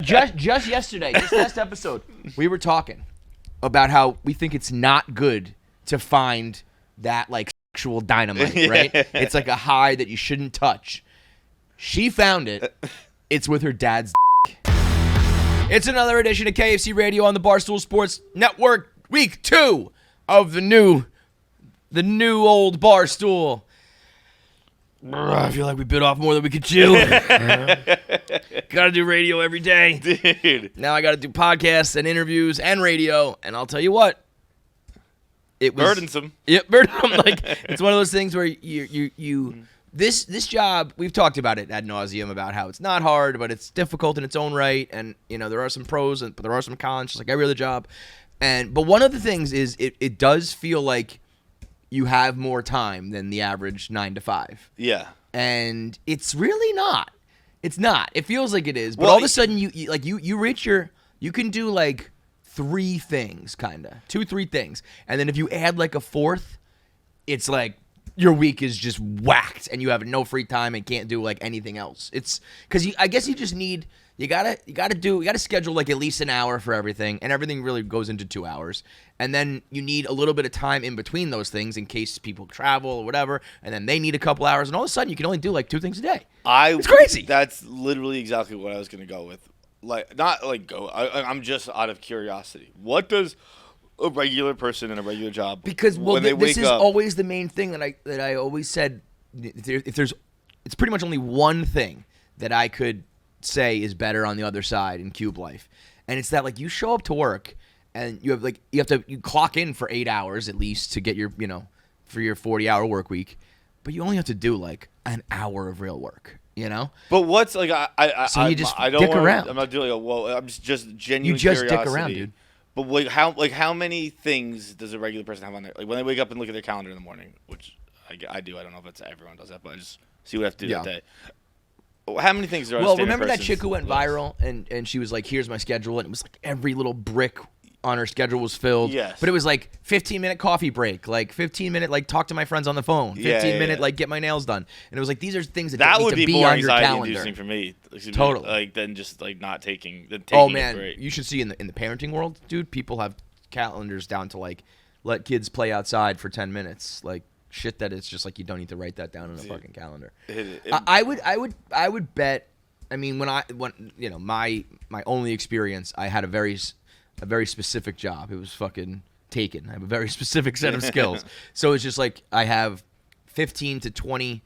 just yesterday, this last episode, we were talking about how we think it's not good to find that like sexual dynamite, right? It's like a high that you shouldn't touch. She found it. It's with her dad's dick. It's another edition of KFC Radio on the Barstool Sports Network. Week 2 of the new old Barstool. I feel like we bit off more than we could chew. Gotta do radio every day. Dude. Now I gotta do podcasts and interviews and radio, and I'll tell you what. It was burdensome. Yeah, burdensome. Like, it's one of those things where you this job, we've talked about it ad nauseum about how it's not hard, but it's difficult in its own right, and there are some pros, but there are some cons, just like every other job. But one of the things is it does feel like you have more time than the average 9 to 5. Yeah. And it's really not. It's not. It feels like it is, but all of a sudden you reach you can do like 3 things, kind of 2-3 things, and then if you add like a 4th, it's like your week is just whacked, and you have no free time and can't do like anything else. It's because I guess you just need. You gotta schedule like at least an hour for everything, and everything really goes into 2 hours. And then you need a little bit of time in between those things in case people travel or whatever, and then they need a couple hours, and all of a sudden you can only do like 2 things a day. It's crazy. That's literally exactly what I was gonna go with. I'm just out of curiosity. What does a regular person in a regular job? Because this is always the main thing that I always said. It's pretty much only one thing that I could say is better on the other side in cube life, and it's that like you show up to work and you clock in for 8 hours at least to get your for your 40-hour work week, but you only have to do like an hour of real work, But what's like you just I don't dick around. I'm not doing I'm just genuine. You just curiosity. dick around, dude. But how many things does a regular person have on there? Like when they wake up and look at their calendar in the morning, which I do. I don't know if everyone does that, but I just see what I have to do that day. How many things are on remember that chick who went viral and she was like, here's my schedule, and it was like every little brick on her schedule was filled. Yes. But it was like 15-minute coffee break, like 15-minute like talk to my friends on the phone, 15-minute like get my nails done. And it was like these are things that would need to be more on your calendar. inducing for me. Totally. Like than just like not taking Oh man, a break. You should see in the parenting world, dude, people have calendars down to like let kids play outside for 10 minutes. Like shit that it's just like you don't need to write that down on a fucking calendar. I would bet. I mean, when my only experience, I had a very specific job. It was fucking taken. I have a very specific set of skills. So it's just like I have 15 to 20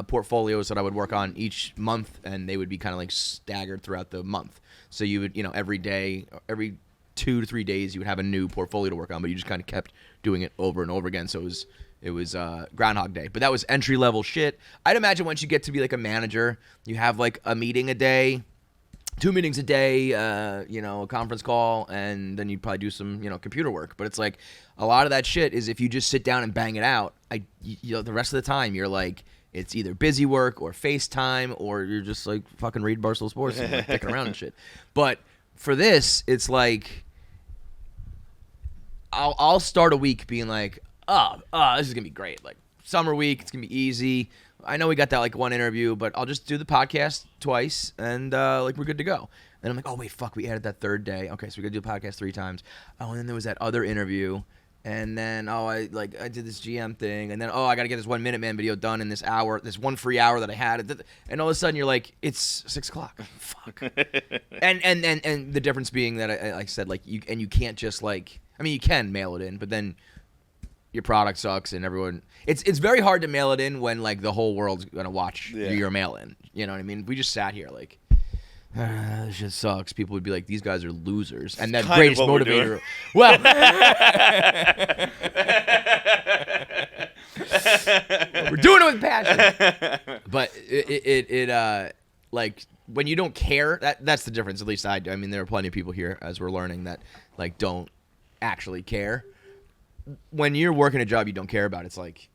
portfolios that I would work on each month, and they would be kind of like staggered throughout the month. So you would, every day, every 2 to 3 days, you would have a new portfolio to work on, but you just kind of kept doing it over and over again. So it was Groundhog Day, but that was entry-level shit. I'd imagine once you get to be like a manager, you have like a meeting a day, 2 meetings a day, a conference call, and then you'd probably do some, computer work. But it's like a lot of that shit is if you just sit down and bang it out, the rest of the time you're like, it's either busy work or FaceTime or you're just like fucking read Barstool Sports and like dicking around and shit. But for this, it's like I'll start a week being like, oh, this is going to be great. Like, summer week, it's going to be easy. I know we got that, like, one interview, but I'll just do the podcast twice, and, we're good to go. And I'm like, oh, wait, fuck, we added that 3rd day. Okay, so we got to do a podcast 3 times. Oh, and then there was that other interview, and then, I did this GM thing, and then, I got to get this 1 Minute Man video done in this hour, this one free hour that I had. And all of a sudden, you're like, it's 6 o'clock. Fuck. and the difference being that, I said, like, you can't just, like, I mean, you can mail it in, but then your product sucks and everyone it's very hard to mail it in when like the whole world's gonna watch your mail in. You know what I mean? If we just sat here like this shit sucks, people would be like, these guys are losers. And that greatest motivator. Well we're doing it with passion. But it like when you don't care, that's the difference, at least I do. I mean, there are plenty of people here as we're learning that like don't actually care. When you're working a job you don't care about, it's like,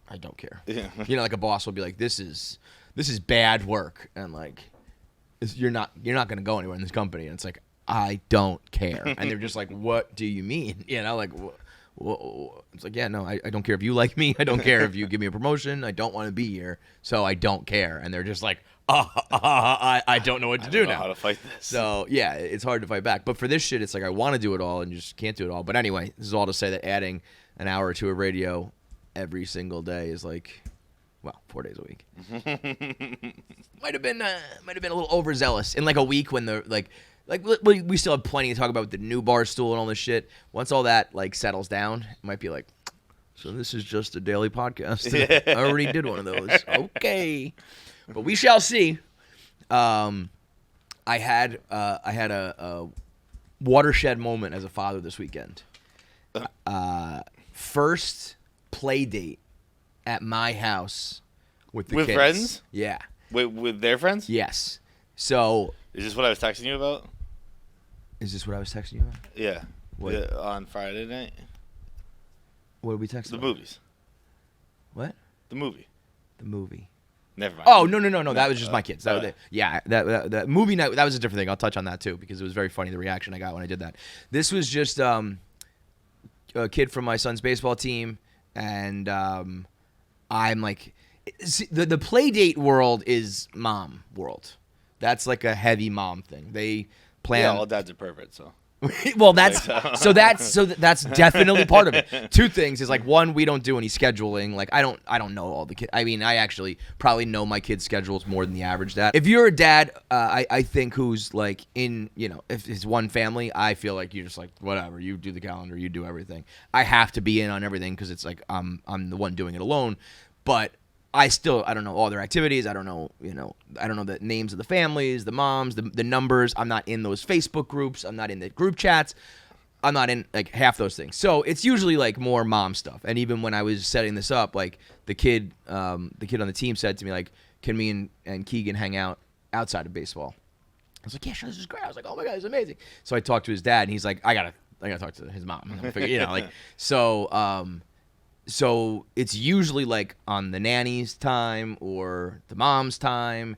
I don't care. Yeah. Like a boss will be like, this is bad work, and like, you're not gonna go anywhere in this company, and it's like, I don't care. And they're just like, what do you mean? Like, it's like, yeah, no, I don't care if you like me. I don't care if you give me a promotion. I don't want to be here, so I don't care. And they're just like, I don't know what to do now. How to fight this? So yeah, it's hard to fight back. But for this shit, it's like I want to do it all and you just can't do it all. But anyway, this is all to say that adding an hour or two of radio every single day is like, well, 4 days a week. might have been a little overzealous in like a week when the like we still have plenty to talk about with the new Barstool and all this shit. Once all that like settles down, it might be like, so this is just a daily podcast. I already did one of those. Okay, but we shall see. I had a watershed moment as a father this weekend. First play date at my house with the kids. With friends? Yeah. With their friends? Yes. So. Is this what I was texting you about? Is this what I was texting you about? Yeah. What? On Friday night. What did we text The about? movies. What? The movie. The movie. Never mind. Oh, no. That was just my kids. That movie night, that was a different thing. I'll touch on that too because it was very funny, the reaction I got when I did that. This was just a kid from my son's baseball team, and I'm like, the play date world is mom world. That's like a heavy mom thing. They plan. Yeah, all dads are perfect, so. Well, that's definitely part of it. Two things is like, one, we don't do any scheduling. Like I don't know all the kids. I mean, I actually probably know my kids' schedules more than the average dad. If you're a dad, I think who's like in, if it's one family, I feel like you're just like, whatever, you do the calendar, you do everything. I have to be in on everything because it's like I'm the one doing it alone. But I don't know all their activities. I don't know the names of the families, the moms, the numbers. I'm not in those Facebook groups. I'm not in the group chats. I'm not in like half those things. So it's usually like more mom stuff. And even when I was setting this up, like the kid on the team said to me, like, can me and Keegan hang out outside of baseball? I was like, yeah, sure, this is great. I was like, oh my God, this is amazing. So I talked to his dad and he's like, I gotta talk to his mom. So it's usually like on the nanny's time or the mom's time,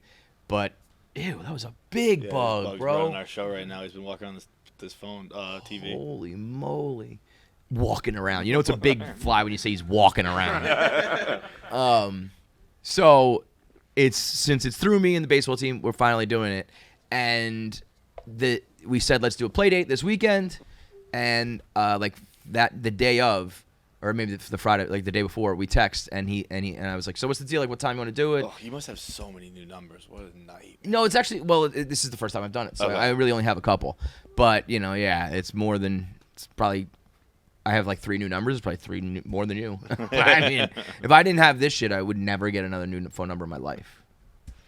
but ew, that was a big bug, bro. On our show right now, he's been walking on this phone, TV. Holy moly, walking around. It's a big fly when you say he's walking around. So since it's through me and the baseball team, we're finally doing it, and we said let's do a play date this weekend, and the day of. Or maybe the Friday, like the day before, we text and I was like, so what's the deal? Like, what time you want to do it? Oh, you must have so many new numbers. What a night. No, it's actually this is the first time I've done it, so okay. I really only have a couple. But it's more than it's probably. I have like 3 new numbers. It's probably more than you. I mean, if I didn't have this shit, I would never get another new phone number in my life.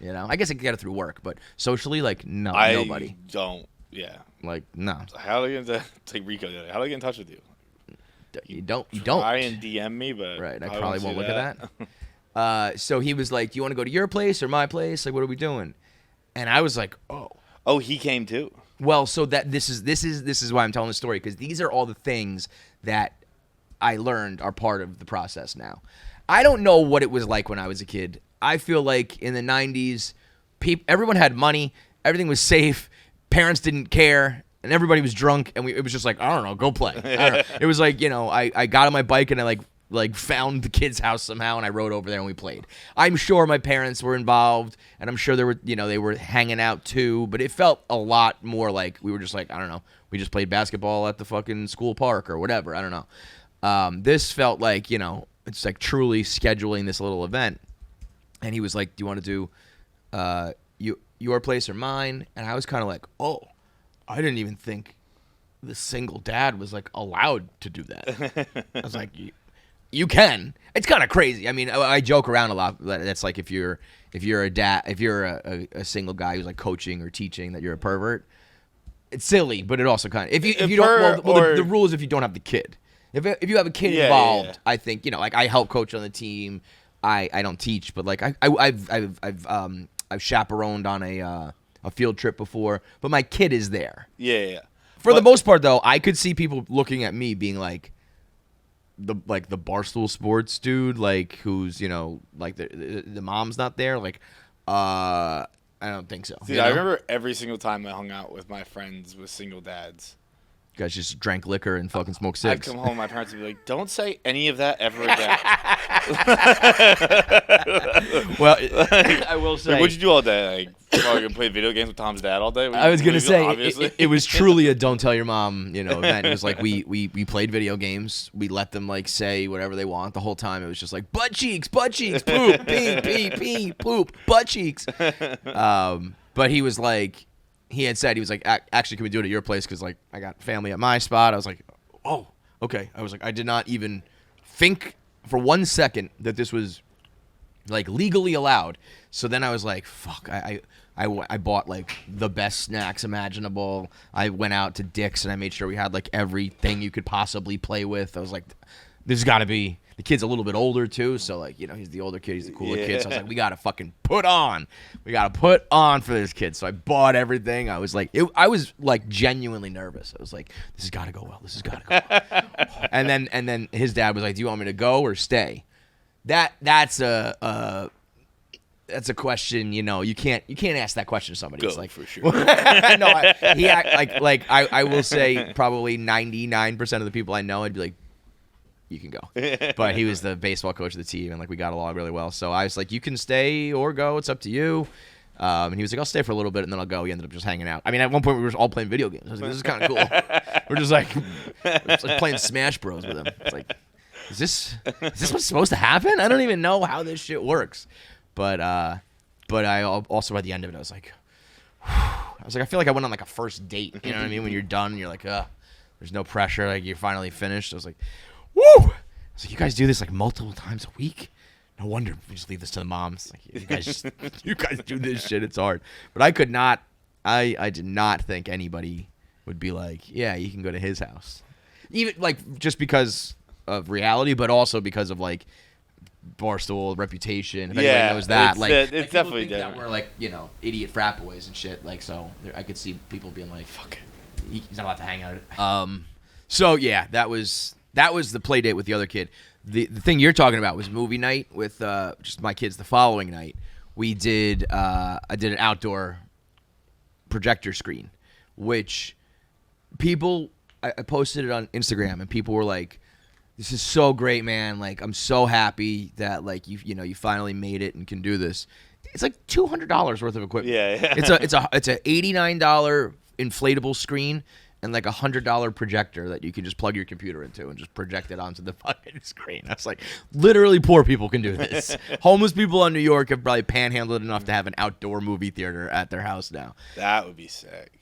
I guess I could get it through work, but socially, like nobody. I don't. Yeah. Like no. How are they gonna take Rico? How do they get in touch with you? You don't. Try and DM me, but right. I probably won't look at that. So he was like, "Do you want to go to your place or my place? Like, what are we doing?" And I was like, "Oh." Oh, he came too. Well, so this is why I'm telling the story, because these are all the things that I learned are part of the process now. I don't know what it was like when I was a kid. I feel like in the 90s, everyone had money, everything was safe, parents didn't care. And everybody was drunk, and it was just like, I don't know, go play. I don't know. It was like, I got on my bike and I like found the kid's house somehow, and I rode over there and we played. I'm sure my parents were involved, and I'm sure they were hanging out too. But it felt a lot more like we were just like, I don't know, we just played basketball at the fucking school park or whatever. I don't know. This felt like it's like truly scheduling this little event. And he was like, do you want to do your place or mine? And I was kind of like, oh. I didn't even think the single dad was like allowed to do that. I was like, you can. It's kind of crazy. I mean, I joke around a lot. That's like if you're a dad, if you're a single guy who's like coaching or teaching, that you're a pervert. It's silly, but it also kind of if you don't. The rule is if you don't have the kid. If you have a kid involved, yeah. I think like I help coach on the team. I don't teach, but like I've chaperoned on a field trip before, but my kid is there. Yeah. For the most part, though, I could see people looking at me being like, the Barstool Sports dude, like who's like the mom's not there. Like, I don't think so. See, I remember every single time I hung out with my friends with single dads, You guys just drank liquor and fucking smoked I'd cigs. come home, my parents would be like, "Don't say any of that ever again." Well, I will say. Like, what'd you do all day? Like, fucking play video games with Tom's dad all day? I was gonna say it was truly a "don't tell your mom," event. It was like we played video games. We let them like say whatever they want the whole time. It was just like butt cheeks, poop, pee, poop, butt cheeks. But he was like. He had said, he was like, actually, can we do it at your place? Because, like, I got family at my spot. I was like, oh, okay. I was like, I did not even think for 1 second that this was, like, legally allowed. So then I was like, fuck, I bought, like, the best snacks imaginable. I went out to Dick's and I made sure we had, like, everything you could possibly play with. I was like, there's got to be. The kid's a little bit older, too, so, like, he's the older kid. He's the cooler kid. So I was like, we got to fucking put on. We got to put on for this kid. So I bought everything. I was, like, genuinely nervous. I was like, this has got to go well. This has got to go well. and then his dad was like, do you want me to go or stay? That's a question, you can't ask that question to somebody. Go, it's like, for sure. No, I will say probably 99% of the people I know, I'd be like, you can go. But he was the baseball coach of the team, and, like, we got along really well. So I was like, you can stay or go. It's up to you. And he was like, I'll stay for a little bit, and then I'll go. He ended up just hanging out. I mean, at one point, we were all playing video games. I was like, this is kind of cool. We're just like playing Smash Bros with him. It's like, is this what's supposed to happen? I don't even know how this shit works. But I also, at the end of it, I was like, I feel like I went on, like, a first date. You know what I mean? When you're done, you're like, there's no pressure. Like, you're finally finished. I was like, woo! I was like, you guys do this like multiple times a week? No wonder we just leave this to the moms. Like, you guys do this shit. It's hard. But I could not. I did not think anybody would be like, yeah, you can go to his house, even like just because of reality, but also because of like Barstool reputation. If anybody knows that, it's definitely different. That we're like idiot frat boys and shit. Like so, I could see people being like, fuck, he's not allowed to hang out. So yeah, that was the play date with the other kid. The thing you're talking about was movie night with just my kids the following night. We did I did an outdoor projector screen, which people I posted it on Instagram and people were like, this is so great, man. Like, I'm so happy that like you finally made it and can do this. It's like $200 worth of equipment. Yeah. It's a $89 inflatable screen and like $100 projector that you can just plug your computer into and just project it onto the fucking screen. I was like, literally poor people can do this. Homeless people in New York have probably panhandled enough to have an outdoor movie theater at their house now. That would be sick.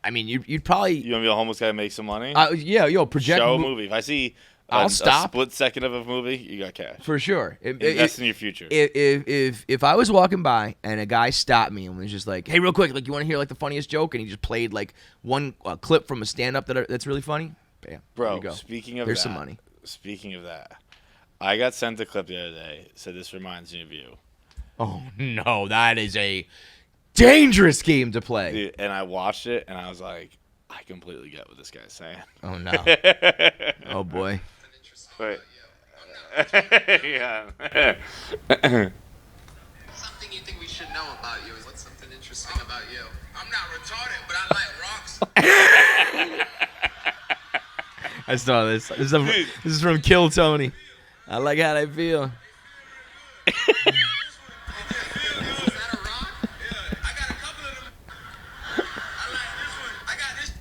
I mean, you'd probably... You want to be a homeless guy and make some money? Yeah, project... Show a movie. If I see I'll a stop. Split second of a movie, you got cash. For sure. Invest in your future. If I was walking by and a guy stopped me and was just like, hey, real quick, like, you want to hear like the funniest joke? And he just played like one clip from a stand-up that's really funny. Bam. Bro, there you go. There's some money. Speaking of that, I got sent a clip the other day. Said this reminds me of you. Oh, no. That is a dangerous game to play. Dude, and I watched it and I was like, I completely get what this guy's saying. Oh, no. Oh, boy. Wait. Yeah. Something you think we should know about you is what's something interesting about you? I'm not retarded, but I like rocks. I saw this. This is from Kill Tony. I like how they feel. Is that a rock? Yeah, I got a couple of them. I like this one. I got this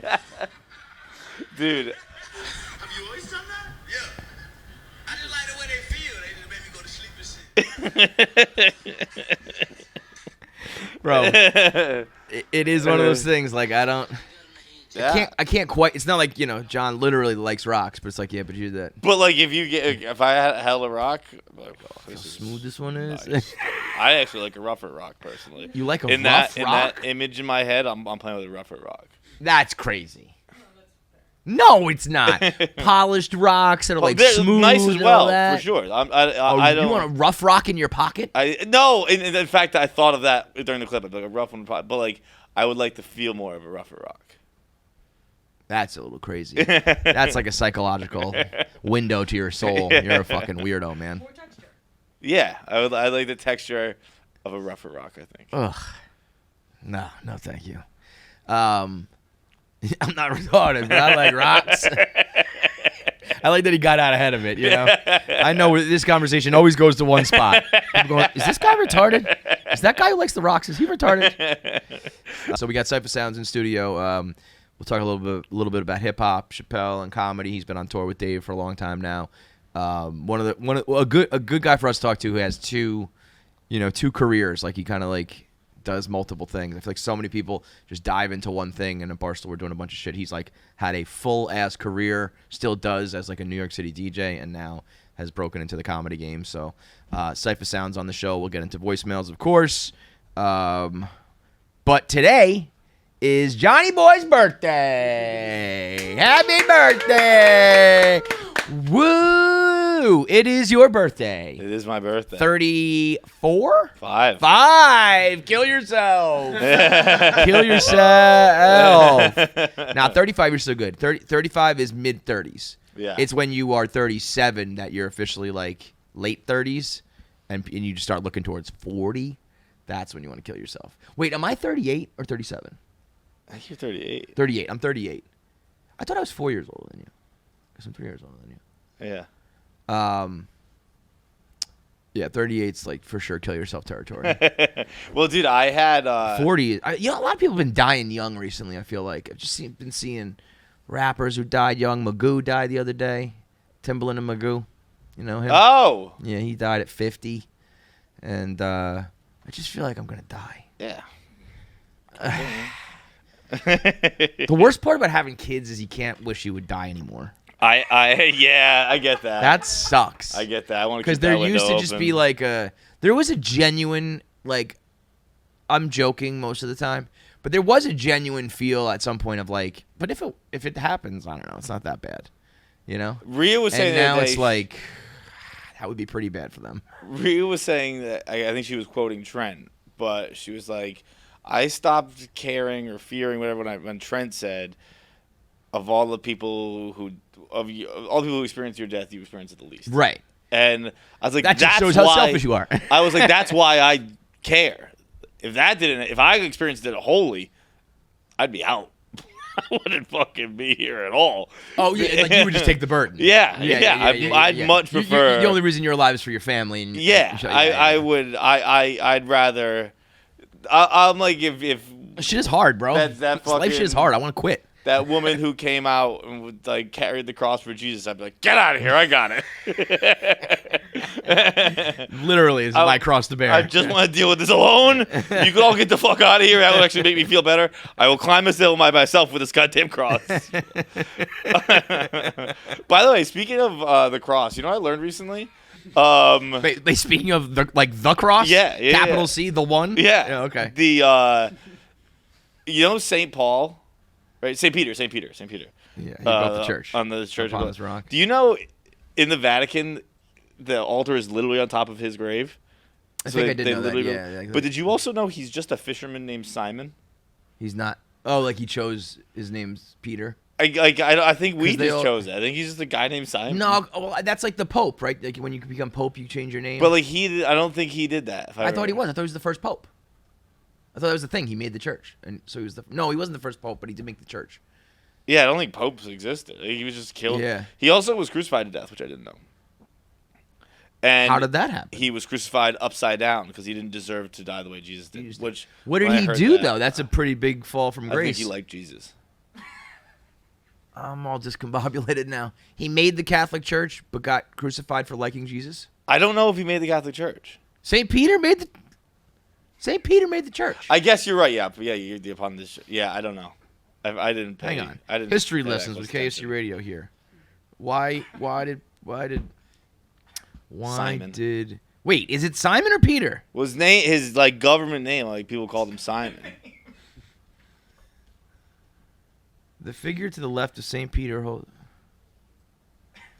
outside. Dude. Have you always done that? Yeah. I just like the way they feel. They just make me go to sleep and shit. Bro, it is one of those things. Like, I can't quite. It's not like, John literally likes rocks, but it's like, yeah, but you do that. But like, if I had hella rock, I'm like, oh, how smooth this one is. Nice. I actually like a rougher rock personally. You like a rough rock? In that image in my head, I'm playing with a rougher rock. That's crazy. No, it's not. Polished rocks that are like smooth, nice as well, that. for sure. I don't. You want a rough rock in your pocket? No. In fact, I thought of that during the clip. I'd be like a rough one, but like I would like to feel more of a rougher rock. That's a little crazy. That's like a psychological window to your soul. You're a fucking weirdo, man. Yeah, I like the texture of a rougher rock, I think. Ugh. No, thank you. I'm not retarded, but I like rocks. I like that he got out ahead of it, you know? I know this conversation always goes to one spot. I'm going, is this guy retarded? Is that guy who likes the rocks, is he retarded? So we got Cipha Sounds in studio. We'll talk a little bit about hip-hop, Chappelle, and comedy. He's been on tour with Dave for a long time now. A good guy for us to talk to who has two careers. Like, he kind of, like, does multiple things. I feel like so many people just dive into one thing, and at Barstool we're doing a bunch of shit. He's like had a full ass career, still does as like a New York City DJ, and now has broken into the comedy game. So Cipha Sounds on the show. We'll get into voicemails, of course. But today is Johnny Boy's birthday. Happy birthday! Woo! It is your birthday. It is my birthday. 34? 5. Kill yourself. Kill yourself. Now, 35, you're so good. 35 is mid-30s. Yeah. It's when you are 37 that you're officially, like, late 30s, and you just start looking towards 40. That's when you want to kill yourself. Wait, am I 38 or 37? I think you're 38. 38. I'm 38. I thought I was 4 years older than you. Because I'm 3 years older than you. Yeah. Yeah, 38's like for sure kill yourself territory. Well, dude, I had 40. A lot of people have been dying young recently. I feel like I've just been seeing rappers who died young. Magoo died the other day. Timbaland and Magoo, you know him? Oh, yeah, he died at 50, and I just feel like I'm gonna die. Yeah. The worst part about having kids is you can't wish you would die anymore. I get that. That sucks. I get that. I want to because there used to just be like there was a genuine, like, I'm joking most of the time, but there was a genuine feel at some point of like, but if it happens, I don't know, it's not that bad, you know. Rhea was saying and now it's like that would be pretty bad for them. Rhea was saying that I think she was quoting Trent, but she was like, I stopped caring or fearing whatever when Trent said, of all the people who experience your death, you experience it the least. Right. And I was like, that just shows how selfish you are. I was like, that's why I care. If I experienced it wholly, I'd be out. I wouldn't fucking be here at all. Oh yeah, like you would just take the burden. Yeah. I'd much prefer. The only reason you're alive is for your family. And I'd rather. I'm like if shit is hard, bro. That life shit is hard. I want to quit. That woman who came out and would, like, carried the cross for Jesus, I'd be like, get out of here, I got it. Literally, it's my cross to bear. I just want to deal with this alone. You can all get the fuck out of here. That will actually make me feel better. I will climb this hill by myself with this goddamn cross. By the way, speaking of the cross, you know what I learned recently? Speaking of the cross? Yeah. Capital C, the one? Yeah. Okay. You know St. Paul? Right, St. Peter. Yeah, he built the church. On the church on this rock. Do you know in the Vatican, the altar is literally on top of his grave? I think I did know that, yeah. But did you also know he's just a fisherman named Simon? He's not. Oh, like he chose his name's Peter? I think we just chose that. I think he's just a guy named Simon. No, well, that's like the Pope, right? Like when you become Pope, you change your name. But like I don't think he did that. I thought he was. I thought he was the first Pope. I thought that was the thing. He made the church, and so he was no, he wasn't the first Pope, but he did make the church. Yeah, I don't think popes existed. He was just killed. Yeah. He also was crucified to death, which I didn't know. And how did that happen? He was crucified upside down because he didn't deserve to die the way Jesus did. What did he do though? That's a pretty big fall from grace. I think he liked Jesus. I'm all discombobulated now. He made the Catholic Church, but got crucified for liking Jesus. I don't know if he made the Catholic Church. St. Peter made the church. I guess you're right. Yeah, you're upon this. Yeah, I don't know. I didn't pay. Hang on. I didn't History lessons with KFC Radio here. Why Simon. did wait? Is it Simon or Peter? Was his like government name? Like people called him Simon. The figure to the left of St. Peter,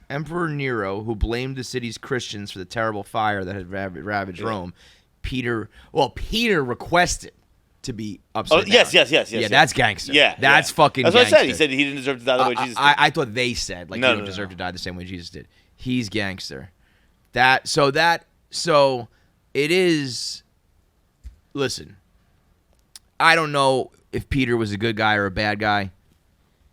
Emperor Nero, who blamed the city's Christians for the terrible fire that had ravaged Rome. Peter requested to be upside down. Yes. Yeah, that's gangster. Yeah, that's fucking That's gangster. what I said. He said he didn't deserve to die the way Jesus did. I thought they said, like, no, you don't deserve to die the same way Jesus did. He's gangster. So it is, listen, I don't know if Peter was a good guy or a bad guy.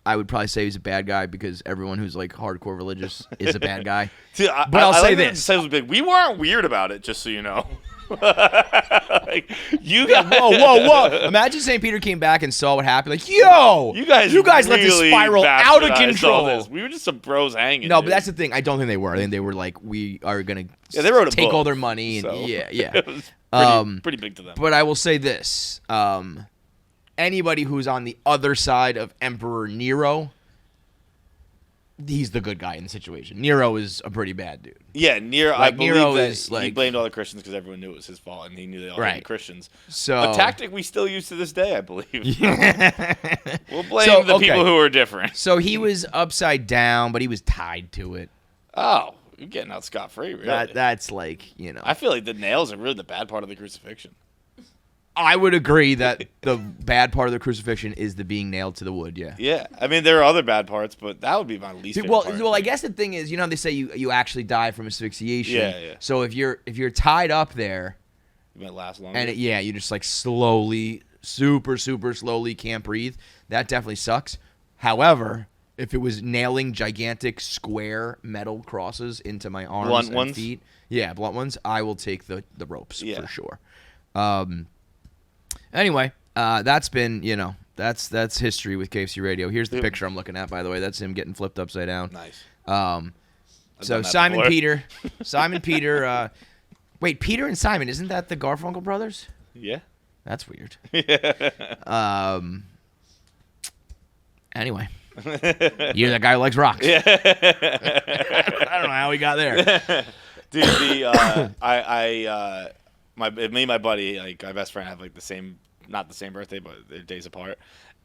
I would probably say he's a bad guy because everyone who's like hardcore religious is a bad guy. See, but I'll say this: we weren't weird about it, just so you know. Like, you guys, whoa! Imagine St. Peter came back and saw what happened. Like, yo, you guys let this spiral out of control. We were just some bros hanging. No, but that's the thing. I don't think they were. I think they were like, we are gonna they wrote take book, all their money and so. yeah. It was pretty big to them. But I will say this: anybody who's on the other side of Emperor Nero, he's the good guy in the situation. Nero is a pretty bad dude. Yeah, Nero. Like, I believe Nero that is, like, he blamed all the Christians because everyone knew it was his fault, and he knew they all hated Christians. So a tactic we still use to this day, I believe. We'll blame the people who are different. So he was upside down, but he was tied to it. Oh, you're getting out scot-free, really. That's like, you know. I feel like the nails are really the bad part of the crucifixion. I would agree that the bad part of the crucifixion is the being nailed to the wood, yeah. Yeah. I mean, there are other bad parts, but that would be my least favorite part. Well, I guess the thing is, you know, they say you actually die from asphyxiation. Yeah. So if you're tied up there, it might last longer. And you just like slowly, super, super slowly can't breathe. That definitely sucks. However, if it was nailing gigantic square metal crosses into my arms and feet, blunt ones, I will take the ropes for sure. Anyway, that's been, that's history with KFC Radio. Here's the picture I'm looking at, by the way. That's him getting flipped upside down. Nice. So Simon Peter. Wait, Peter and Simon, isn't that the Garfunkel brothers? Yeah. That's weird. Anyway. You're that guy who likes rocks. Yeah. I don't know how he got there. Dude, me and my buddy, like my best friend, have like not the same birthday, but they're days apart.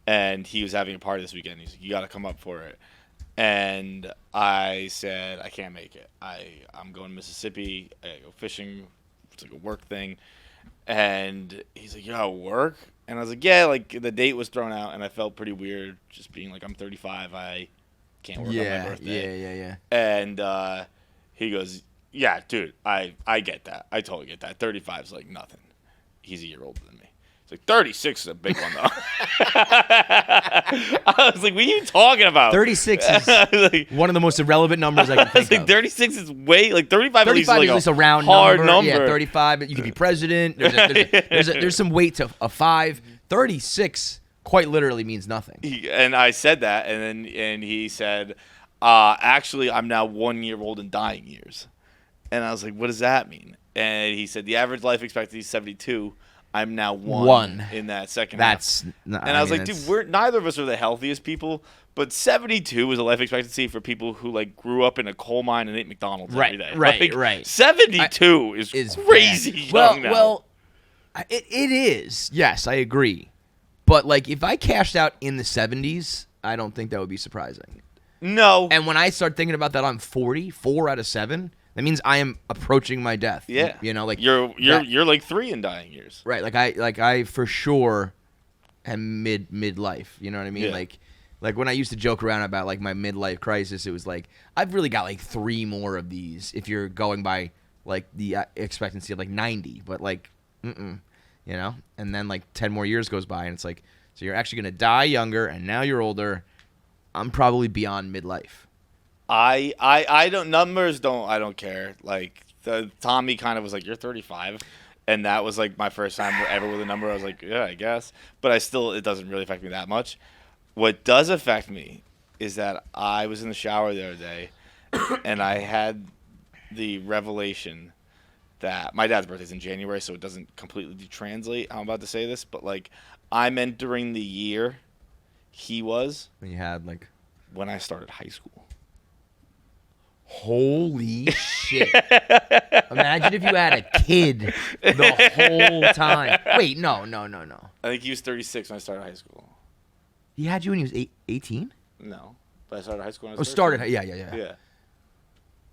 And he was having a party this weekend. He's like, you got to come up for it. And I said, I can't make it. I'm going to Mississippi. I go fishing. It's like a work thing. And he's like, yo, work? And I was like, yeah, like the date was thrown out, and I felt pretty weird just being like, I'm 35. I can't work on my birthday. Yeah. And he goes, yeah, dude, I get that. I totally get that. 35 is like nothing. He's a year older than me. It's like 36 is a big one, though. I was like, what are you talking about? 36 is like, one of the most irrelevant numbers I can think of. 36 is way, like 35 is like at least a round hard number. Yeah, 35, you could be president. There's some weight to a 5. 36 quite literally means nothing. And I said that, and he said, actually, I'm now 1 year old in dying years. And I was like, what does that mean? And he said, the average life expectancy is 72. I'm now one in that second half. And I was like, dude, neither of us are the healthiest people, but 72 is a life expectancy for people who like grew up in a coal mine and ate McDonald's every day. Right. 72 is crazy young now. Well, it is. Yes, I agree. But like, if I cashed out in the 70s, I don't think that would be surprising. No. And when I start thinking about that, I'm 40, 4 out of 7. That means I am approaching my death. Yeah, like you're like 3 in dying years. Right, I for sure am midlife. You know what I mean? Yeah. Like when I used to joke around about like my midlife crisis, it was like I've really got like 3 more of these if you're going by like the expectancy of like 90. But like, and then like 10 more years goes by and it's like, so you're actually gonna die younger and now you're older. I'm probably beyond midlife. I don't care. Like Tommy kind of was like, you're 35, and that was like my first time ever with a number. I was like, yeah, I guess, but it doesn't really affect me that much. What does affect me is that I was in the shower the other day, and I had the revelation that my dad's birthday's in January, so it doesn't completely translate how I'm about to say this, but like I'm entering the year he was when I started high school. Holy shit. Imagine if you had a kid the whole time. Wait, no. I think he was 36 when I started high school. He had you when he was 18? No. But I started high school when I was 13. Yeah. Yeah.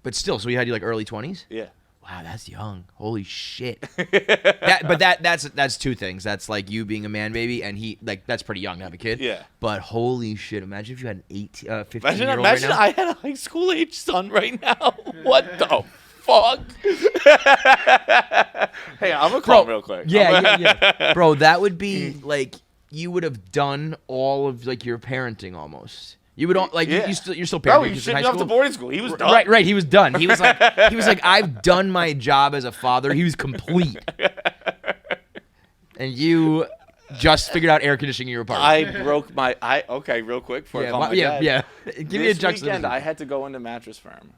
But still, so he had you like early 20s? Yeah. Wow, that's young. Holy shit. That's 2 things. That's like you being a man baby, and he that's pretty young to have a kid. Yeah. But holy shit, imagine if you had an 15-year-old Imagine right now. I had a high school age son right now. What the fuck? Hey, I'm gonna call him real quick. Yeah. Bro, that would be like you would have done all of like your parenting almost. You would like you're still parenting. Bro, you shouldn't off to boarding school. He was done. Right. He was done. He was like I've done my job as a father. He was complete. And you just figured out air conditioning in your apartment. I broke my okay, real quick before I call my dad. Yeah. Give me a juxtaposition. This weekend, I had to go into Mattress Firm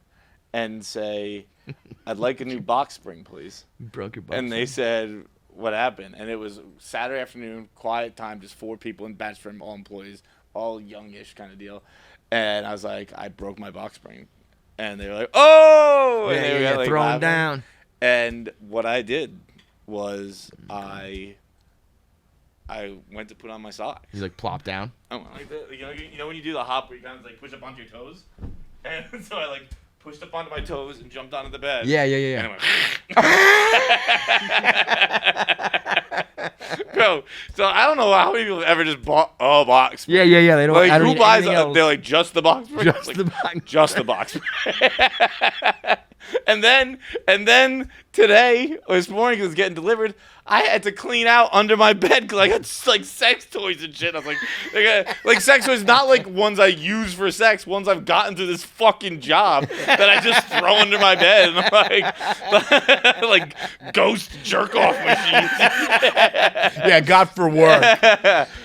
and say, I'd like a new box spring, please. You broke your box And they said, what happened? And it was Saturday afternoon, quiet time, just 4 people in Mattress Firm, all employees, all youngish kind of deal. And I was like, I broke my box spring. And they were like, oh! And they were like, throwing down. And what I did was I went to put on my socks. You like plop down? I went like that. You know when you do the hop where you kind of like push up onto your toes? And so I like pushed up onto my toes and jumped onto the bed. Yeah. And I went Bro, so I don't know how many people have ever just bought a box. Yeah. They don't like, I don't who need buys anything they're like just the box. Just like, the box. Just the box. And then today or this morning, it was getting delivered. I had to clean out under my bed because I got like sex toys and shit. I was like sex toys, not like ones I use for sex, ones I've gotten through this fucking job that I just throw under my bed. And I'm like ghost jerk off machines. Yeah, got for work.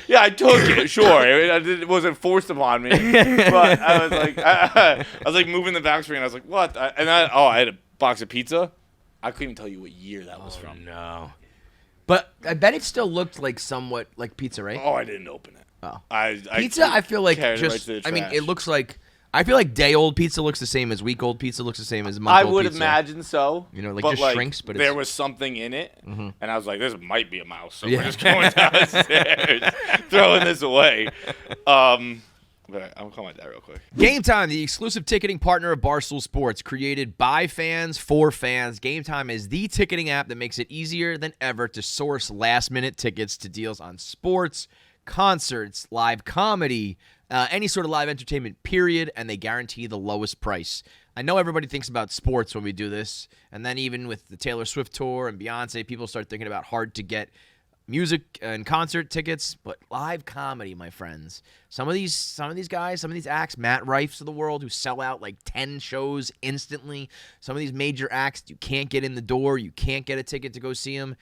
Yeah, I took it. Sure, it wasn't forced upon me, but I was like, I was like moving the back screen. I was like, what? I had a box of pizza. I couldn't even tell you what year that was from. No. But I bet it still looked like somewhat like pizza, right? Oh, I didn't open it. Oh. Pizza, I feel like just, right I mean, it looks like, I feel like day-old pizza looks the same as week-old pizza looks the same as month-old pizza. I would imagine so. You know, like but just shrinks, but there was something in it, and I was like, this might be a mouse, so Yeah. we're just going downstairs, throwing this away. But I'm calling my dad real quick. Gametime, the exclusive ticketing partner of Barstool Sports, created by fans for fans. Gametime is the ticketing app that makes it easier than ever to source last-minute tickets to deals on sports, concerts, live comedy, any sort of live entertainment, period, and they guarantee the lowest price. I know everybody thinks about sports when we do this, and then even with the Taylor Swift tour and Beyonce, people start thinking about hard-to-get music and concert tickets, but live comedy, my friends. Some of these guys, some of these acts, Matt Rifes of the world, who sell out like 10 shows instantly. Some of these major acts, you can't get in the door, you can't get a ticket to go see them.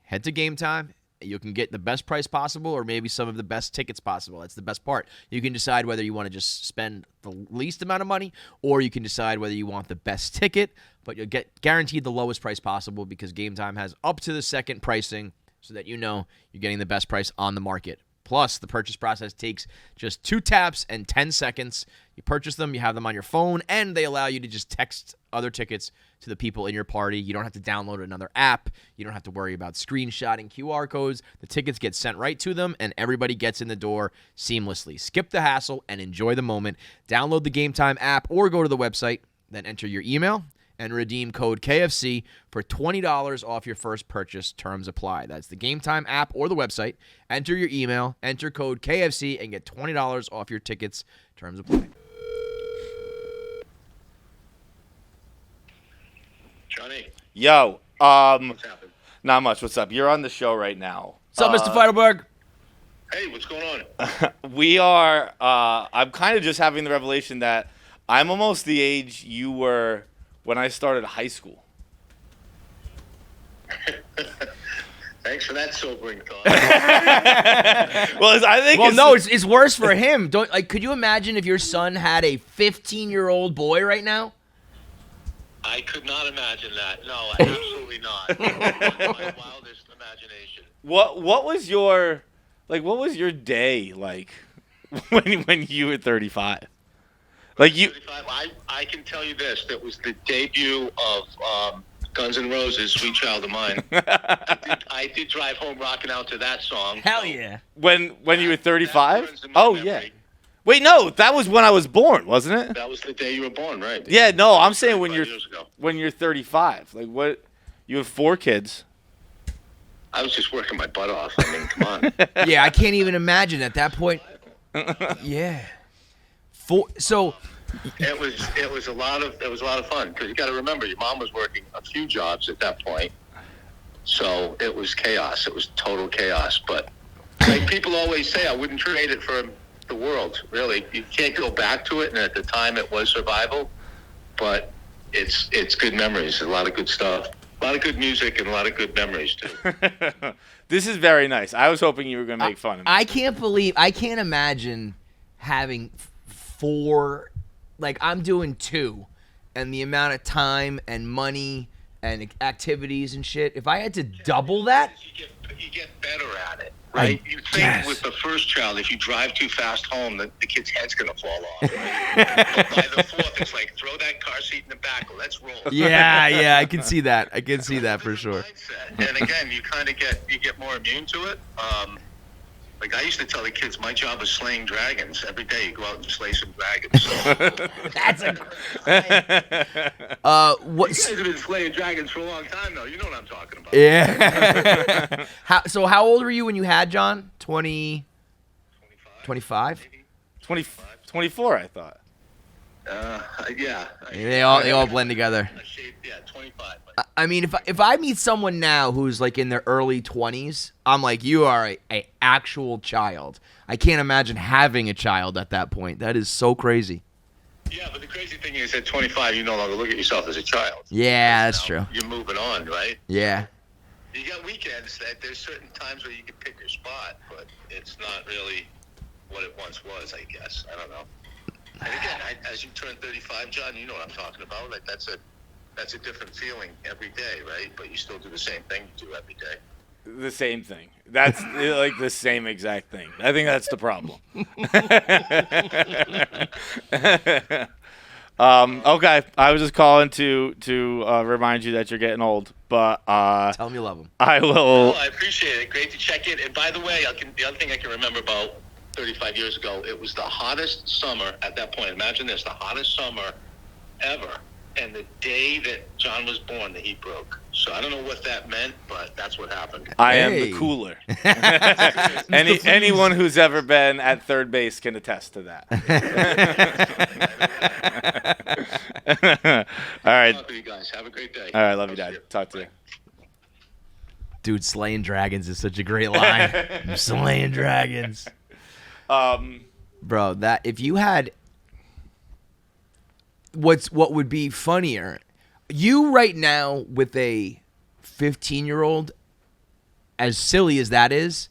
Head to Gametime. You can get the best price possible or maybe some of the best tickets possible. That's the best part. You can decide whether you want to just spend the least amount of money or you can decide whether you want the best ticket, but you'll get guaranteed the lowest price possible because Gametime has up to the second pricing so that you know you're getting the best price on the market. Plus, the purchase process takes just 2 taps and 10 seconds. You purchase them, you have them on your phone, and they allow you to just text other tickets to the people in your party. You don't have to download another app. You don't have to worry about screenshotting QR codes. The tickets get sent right to them, and everybody gets in the door seamlessly. Skip the hassle and enjoy the moment. Download the Gametime app or go to the website, then enter your email and redeem code KFC for $20 off your first purchase. Terms apply. That's the Gametime app or the website. Enter your email, enter code KFC, and get $20 off your tickets. Terms apply. Johnny. Yo, What's happening? not much. What's up? You're on the show right now. What's up, Mr. Feitelberg? Hey, what's going on? We are, I'm kind of just having the revelation that I'm almost the age you were when I started high school. Thanks for that sobering thought. Well, I think it's worse for him. Could you imagine if your son had a 15-year-old boy right now? I could not imagine that. No, absolutely not. My wildest imagination. What was your day like when you were 35? Like you 35, I can tell you this. That was the debut of Guns N' Roses, Sweet Child of Mine. I did drive home rocking out to that song. Hell yeah. When you were 35? Oh, yeah. Wait, no, that was when I was born, wasn't it? That was the day you were born, right? Yeah, no, I'm saying when you're 35. Like what? You have 4 kids. I was just working my butt off. I mean, come on. Yeah, I can't even imagine at that point. Yeah. So It was a lot of fun because you got to remember your mom was working a few jobs at that point, so it was chaos. It was total chaos. But like people always say, I wouldn't trade it for the world. Really, you can't go back to it. And at the time, it was survival, but it's good memories. A lot of good stuff. A lot of good music and a lot of good memories, too. This is very nice. I was hoping you were going to make fun of me. I can't imagine having 4, like I'm doing 2, and the amount of time and money and activities and shit. If I had to double that. You get better at it, right? You think with the first child, if you drive too fast home, the kid's head's going to fall off. Right? But by the 4th, it's like, throw that car seat in the back. Let's roll. Yeah, I can see that. I can see that for sure. Mindset. And again, you kind of get more immune to it. Like I used to tell the kids, my job is slaying dragons. Every day you go out and slay some dragons. So. That's a You guys have been slaying dragons for a long time, though. You know what I'm talking about. Yeah. How old were you when you had John? 20? 25? 24, I thought. Yeah. They all blend together. Yeah, 25. I mean, if I meet someone now who's like in their early 20s, I'm like, you are a actual child. I can't imagine having a child at that point. That is so crazy. Yeah, but the crazy thing is at 25, you no longer look at yourself as a child. Yeah, that's true. You're moving on, right? Yeah. You got weekends that there's certain times where you can pick your spot, but it's not really what it once was, I guess. I don't know. And again, as you turn 35, John, you know what I'm talking about. Like that's a different feeling every day, right? But you still do the same thing you do every day. The same thing. That's like the same exact thing. I think that's the problem. Okay, I was just calling to remind you that you're getting old, but tell them you love them. I will. Oh, I appreciate it. Great to check in. And by the way, the other thing I can remember about 35 years ago, it was the hottest summer at that point. Imagine this, the hottest summer ever. And the day that John was born, the heat broke. So I don't know what that meant, but that's what happened. I am the cooler. Anyone who's ever been at third base can attest to that. All right. Talk to you guys. Have a great day. All right, love you, Dad. Talk to you. Dude, slaying dragons is such a great line. I'm slaying dragons. Bro, that if you had what would be funnier, you right now with a 15-year-old, as silly as that is,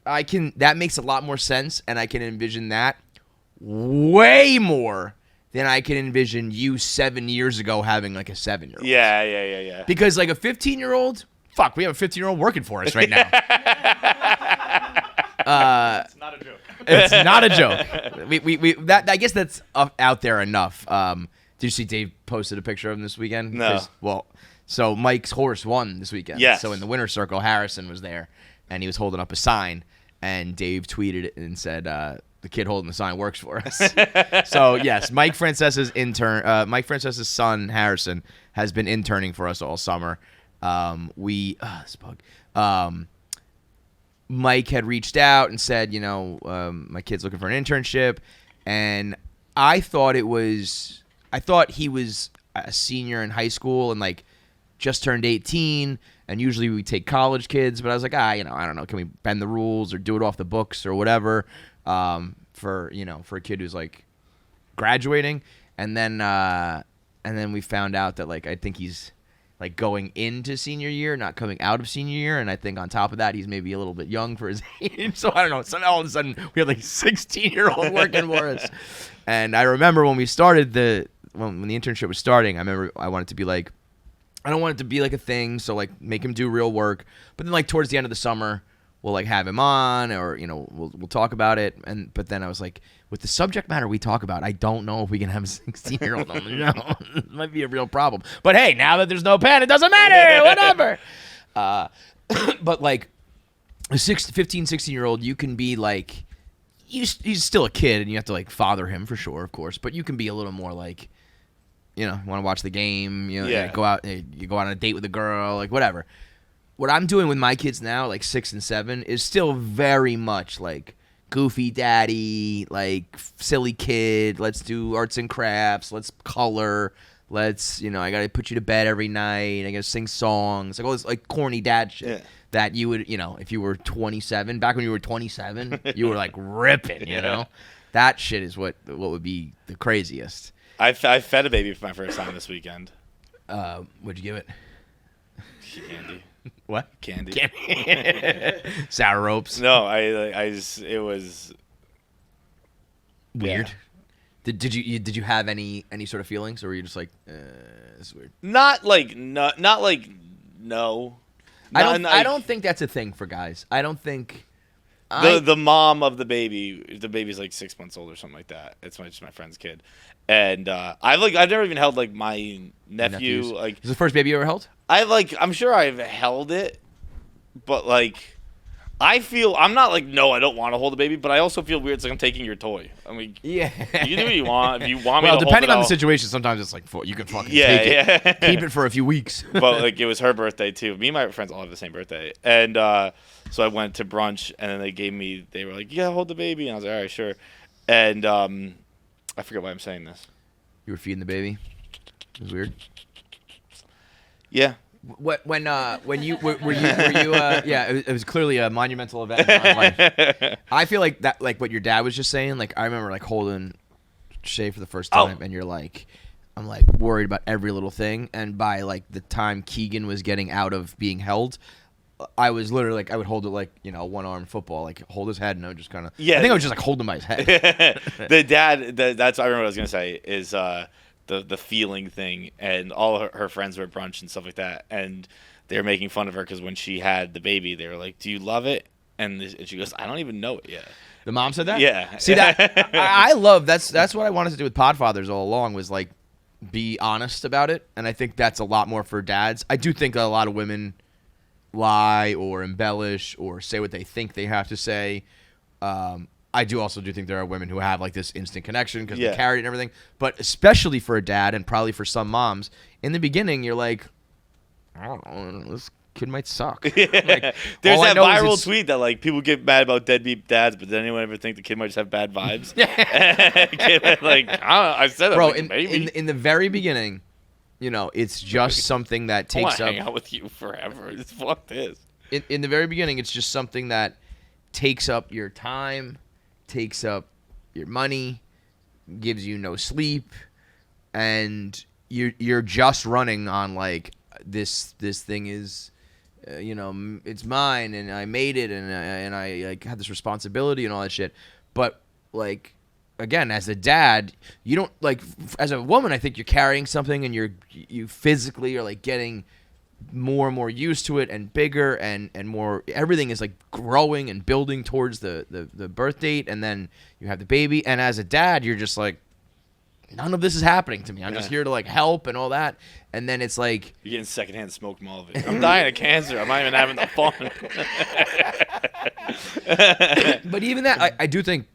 that makes a lot more sense, and I can envision that way more than I can envision you 7 years ago having like a 7-year-old. Yeah. Because like a 15-year-old, fuck, we have a 15-year-old working for us right now. It's not a joke. It's not a joke. That I guess that's out there enough. Did you see Dave posted a picture of him this weekend? No. Well, so Mike's horse won this weekend. Yes. So in the winner's circle, Harrison was there, and he was holding up a sign, and Dave tweeted it and said, "The kid holding the sign works for us." So yes, Mike Francesa's son Harrison has been interning for us all summer. Mike had reached out and said, my kid's looking for an internship, and I thought he was a senior in high school and like just turned 18, and usually we take college kids, but I was like, I don't know, can we bend the rules or do it off the books or whatever, for a kid who's like graduating, and then we found out that like I think he's like going into senior year, not coming out of senior year. And I think on top of that, he's maybe a little bit young for his age. So I don't know. So all of a sudden we had like 16-year-old working for us. And I remember when we started when the internship was starting, I wanted to be like, I don't want it to be like a thing. So like make him do real work. But then like towards the end of the summer, we'll like have him on, or, we'll talk about it. But then I was like, with the subject matter we talk about, I don't know if we can have a 16-year-old on the show. It might be a real problem. But hey, now that there's no pen, it doesn't matter. Whatever. But like a 15, 16-year-old, you can be like, he's still a kid, and you have to like father him for sure, of course. But you can be a little more like, want to watch the game, go out, you go on a date with a girl, like whatever. What I'm doing with my kids now, like 6 and 7, is still very much like goofy daddy, like silly kid. Let's do arts and crafts. Let's color. Let's, I got to put you to bed every night. I got to sing songs. Like all this like corny dad shit that you would, if you were 27, back when you were 27, you were like ripping, That shit is what would be the craziest. I fed a baby for my first time this weekend. What'd you give it? Candy. What? Candy. Sour ropes. No, it was weird. Yeah. Did you have any sort of feelings, or were you just like, this is weird? Not like no. I don't think that's a thing for guys. I don't think the mom of the baby's like 6 months old or something like that. It's just my friend's kid, and I've never even held like my nephew. Like, is it the first baby you ever held? I'm sure I've held it, but like. I feel I'm not like no, I don't want to hold a baby, but I also feel weird. It's like I'm taking your toy. I mean, yeah, you do what you want. If you want me to well, hold depending it, on the situation, sometimes it's like you can fucking take it, keep it for a few weeks. But like it was her birthday too. Me and my friends all have the same birthday, and so I went to brunch, and then they were like, yeah, hold the baby, and I was like, all right, sure, and I forget why I'm saying this. You were feeding the baby. It was weird. Yeah. When you were you yeah, it was clearly a monumental event in my life. I feel like that, like what your dad was just saying, like I remember like holding Shay for the first time, and you're like, I'm like worried about every little thing, and by like the time Keegan was getting out of being held, I was literally like, I would hold it like, one arm football, like hold his head, and I would just kind of, I think I was just like holding by his head. That's I remember what I was gonna say is the feeling thing, and all her friends were at brunch and stuff like that, and they were making fun of her because when she had the baby, they were like, "Do you love it?" And she goes, "I don't even know it yet." The mom said that? Yeah. See that? I love that's what I wanted to do with Podfathers all along, was like be honest about it, and I think that's a lot more for dads. I do think that a lot of women lie or embellish or say what they think they have to say. I do think there are women who have like this instant connection because they carry it and everything. But especially for a dad, and probably for some moms, in the beginning, you're like, I don't know, this kid might suck. Like, there's that viral tweet that like people get mad about deadbeat dads, but did anyone ever think the kid might just have bad vibes? Like, I said that. Bro, like, maybe. in the very beginning, it's just something that takes up. I hang out with you forever. Fuck this. In the very beginning, it's just something that takes up your time, takes up your money, gives you no sleep, and you're just running on like this thing is it's mine, and I made it, and I like had this responsibility and all that shit. But like again, as a dad, you don't like, as a woman, I think you're carrying something, and you physically are like getting more and more used to it, and bigger and more, everything is like growing and building towards the birth date, and then you have the baby, and as a dad you're just like, none of this is happening to me. I'm just here to like help and all that, and then it's like you're getting secondhand smoke from all of it. I'm dying of cancer. I'm not even having the fun. But even that, I do think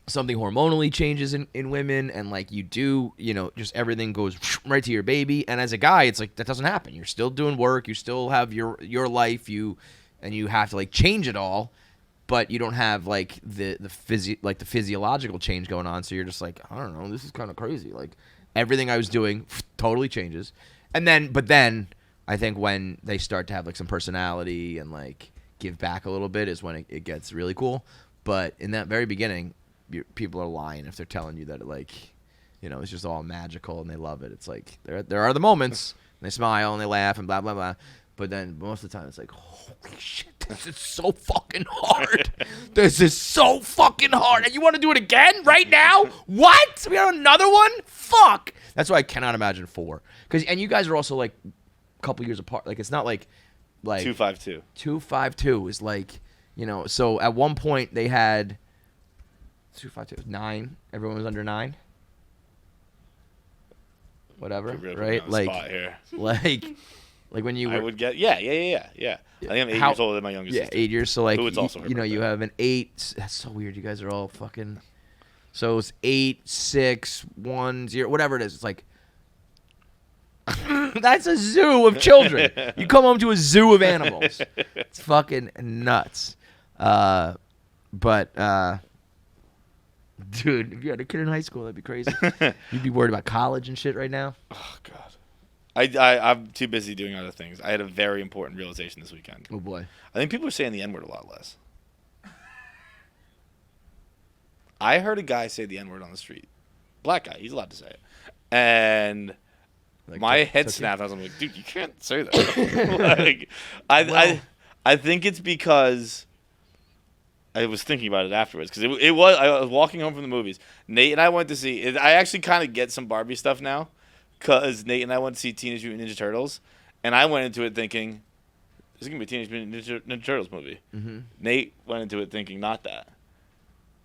something hormonally changes in women, and like you do, just everything goes right to your baby. And as a guy, it's like that doesn't happen. You're still doing work, you still have your life, you have to like change it all, but you don't have like the physiological change going on. So you're just like, I don't know, this is kind of crazy. Like everything I was doing totally changes. But then I think when they start to have like some personality and like give back a little bit is when it gets really cool. But in that very beginning, people are lying if they're telling you that it's just all magical and they love it. It's like there are the moments, and they smile and they laugh and blah blah blah, but then most of the time it's like, holy shit, this is so fucking hard. This is so fucking hard, and you want to do it again right now? What? We got another one? Fuck. That's why I cannot imagine 4. And you guys are also like a couple years apart. Like it's not like 252. 252 is like, So at one point they had 252 9. Everyone was under 9. Whatever, right? Like when you were, I would get I think I'm 8 years older than my youngest sister. 8 years. So like, who it's also you have an 8. That's so weird. You guys are all fucking. So it's 8, 6, 1, 0, whatever it is. It's like that's a zoo of children. You come home to a zoo of animals. It's fucking nuts. But Dude, if you had a kid in high school, that'd be crazy. You'd be worried about college and shit right now. Oh, God. I'm too busy doing other things. I had a very important realization this weekend. Oh, boy. I think people are saying the N-word a lot less. I heard a guy say the N-word on the street. Black guy. He's allowed to say it. And my head snapped. I was like, dude, you can't say that. I think it's because I was thinking about it afterwards. Because I was walking home from the movies. Nate and I went to see it. I actually kind of get some Barbie stuff now. Because Nate and I went to see Teenage Mutant Ninja Turtles. And I went into it thinking, this is going to be a Teenage Mutant Ninja Turtles movie. Mm-hmm. Nate went into it thinking not that.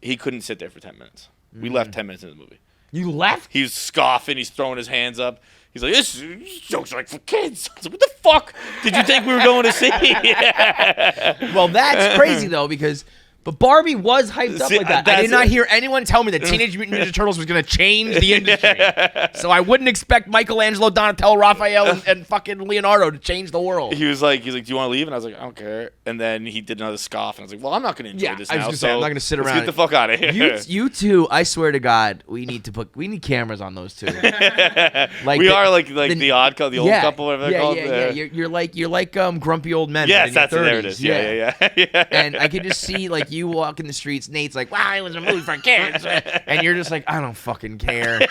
He couldn't sit there for 10 minutes. We left 10 minutes into the movie. You left? He was scoffing. He's throwing his hands up. He's like, this joke's like for kids. I was like, what the fuck did you think we were going to see? Well, that's crazy, though, because... But Barbie was hyped up like that. I did not hear anyone tell me that Teenage Mutant Ninja Turtles was going to change the industry. So I wouldn't expect Michelangelo, Donatello, Raphael, and fucking Leonardo to change the world. He was like, do you want to leave? And I was like, I don't care. And then he did another scoff, and I was like, well, I'm not going to enjoy this now. I was I'm not going to sit around. Let's get the fuck out of here. You two, I swear to God, we need cameras on those two. Like we are like the odd couple, the old couple, whatever they're called. Yeah. You're like grumpy old men. Yes, that's what it is. Yeah. And I could just see like you walk in the streets. Nate's like, wow, it was a movie for kids. And you're just like, I don't fucking care.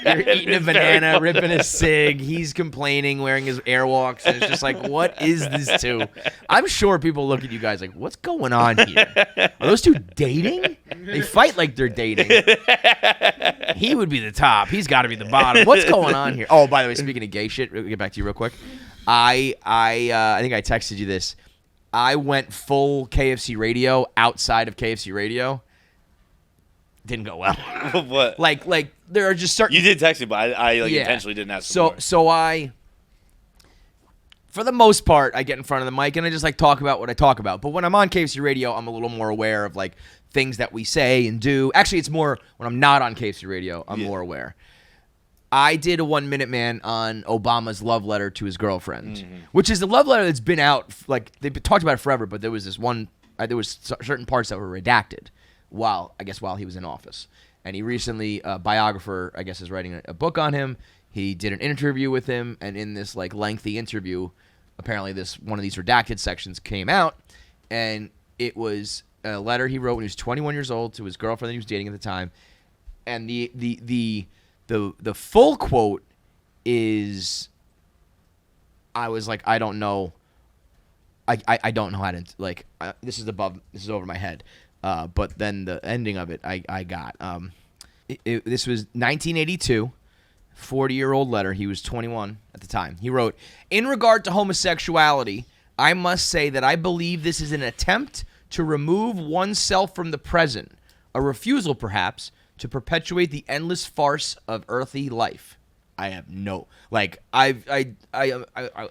You're eating a banana, ripping a cig. He's complaining, wearing his Airwalks. And it's just like, what is this two? I'm sure people look at you guys like, what's going on here? Are those two dating? They fight like they're dating. He would be the top. He's got to be the bottom. What's going on here? Oh, by the way, speaking of gay shit, we'll get back to you real quick. I think I texted you this. I went full KFC Radio outside of KFC Radio. Didn't go well. What? Like there are just certain. You did text me, but I intentionally didn't ask. So I, for the most part, I get in front of the mic and I just like talk about what I talk about. But when I'm on KFC Radio, I'm a little more aware of like things that we say and do. Actually, it's more when I'm not on KFC Radio, I'm more aware. I did a 1 Minute Man on Obama's love letter to his girlfriend, which is the love letter that's been out, like, they've talked about it forever, but there was this one, there was certain parts that were redacted while he was in office. And he recently, a biographer, I guess, is writing a book on him. He did an interview with him, and in this, like, lengthy interview, apparently one of these redacted sections came out, and it was a letter he wrote when he was 21 years old to his girlfriend that he was dating at the time. And the full quote is, I was like, I don't know. I don't know how to, like, this is over my head. But then the ending of it, I got. This was 1982, 40-year-old letter. He was 21 at the time. He wrote, in regard to homosexuality, I must say that I believe this is an attempt to remove oneself from the present, a refusal, perhaps, to perpetuate the endless farce of earthly life. I have no, like,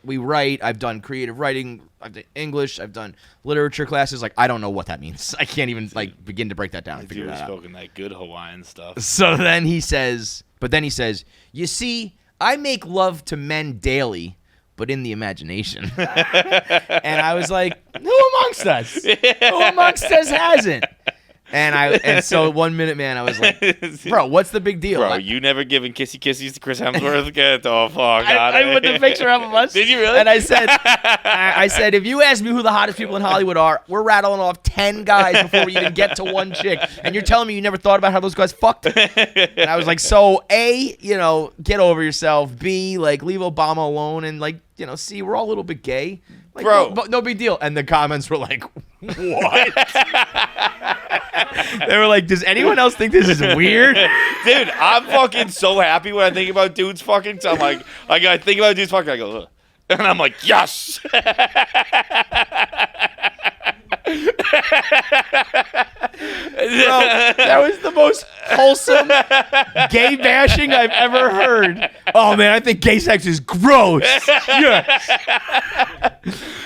we write, I've done creative writing, I've done English, I've done literature classes, like, I don't know what that means. I can't even, like, begin to break that down and figure that out. Spoken that good Hawaiian stuff. So then he says, you see, I make love to men daily, but in the imagination. And I was like, who amongst us? Who amongst us hasn't? And so 1 Minute Man, I was like, bro, what's the big deal? Bro, you never given kissy kissies to Chris Hemsworth? Get the fuck out of I put the picture up of us. Did you really? And I said, if you ask me who the hottest people in Hollywood are, we're rattling off 10 guys before we even get to one chick. And you're telling me you never thought about how those guys fucked? And I was like, so A, get over yourself. B, like, leave Obama alone. And, like, C, we're all a little bit gay. Like, bro. No big deal. And the comments were like, what? They were like, does anyone else think this is weird? Dude, I'm fucking so happy when I think about dudes fucking. So I'm like I think about dudes fucking, I go, ugh. And I'm like, yes. Bro, that was the most wholesome gay bashing I've ever heard. Oh man, I think gay sex is gross. Yeah.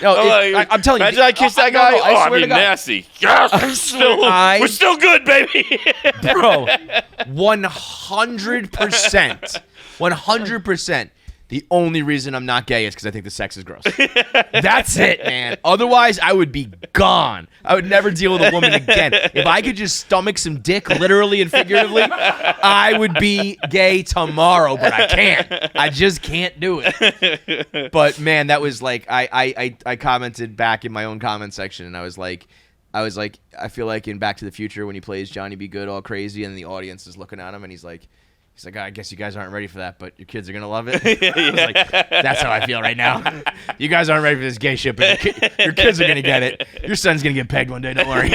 No, I'm telling you. Imagine I kiss that guy. I mean, nasty. Yes, we're still good, baby. Bro, 100%. 100%. The only reason I'm not gay is because I think the sex is gross. That's it, man. Otherwise, I would be gone. I would never deal with a woman again. If I could just stomach some dick, literally and figuratively, I would be gay tomorrow, but I can't. I just can't do it. But, man, that was like, I commented back in my own comment section, and I was like, I feel like in Back to the Future when he plays Johnny B. Good all crazy, and the audience is looking at him, and he's like, I guess you guys aren't ready for that, but your kids are going to love it. I was like, that's how I feel right now. You guys aren't ready for this gay shit, but your kids are going to get it. Your son's going to get pegged one day, don't worry.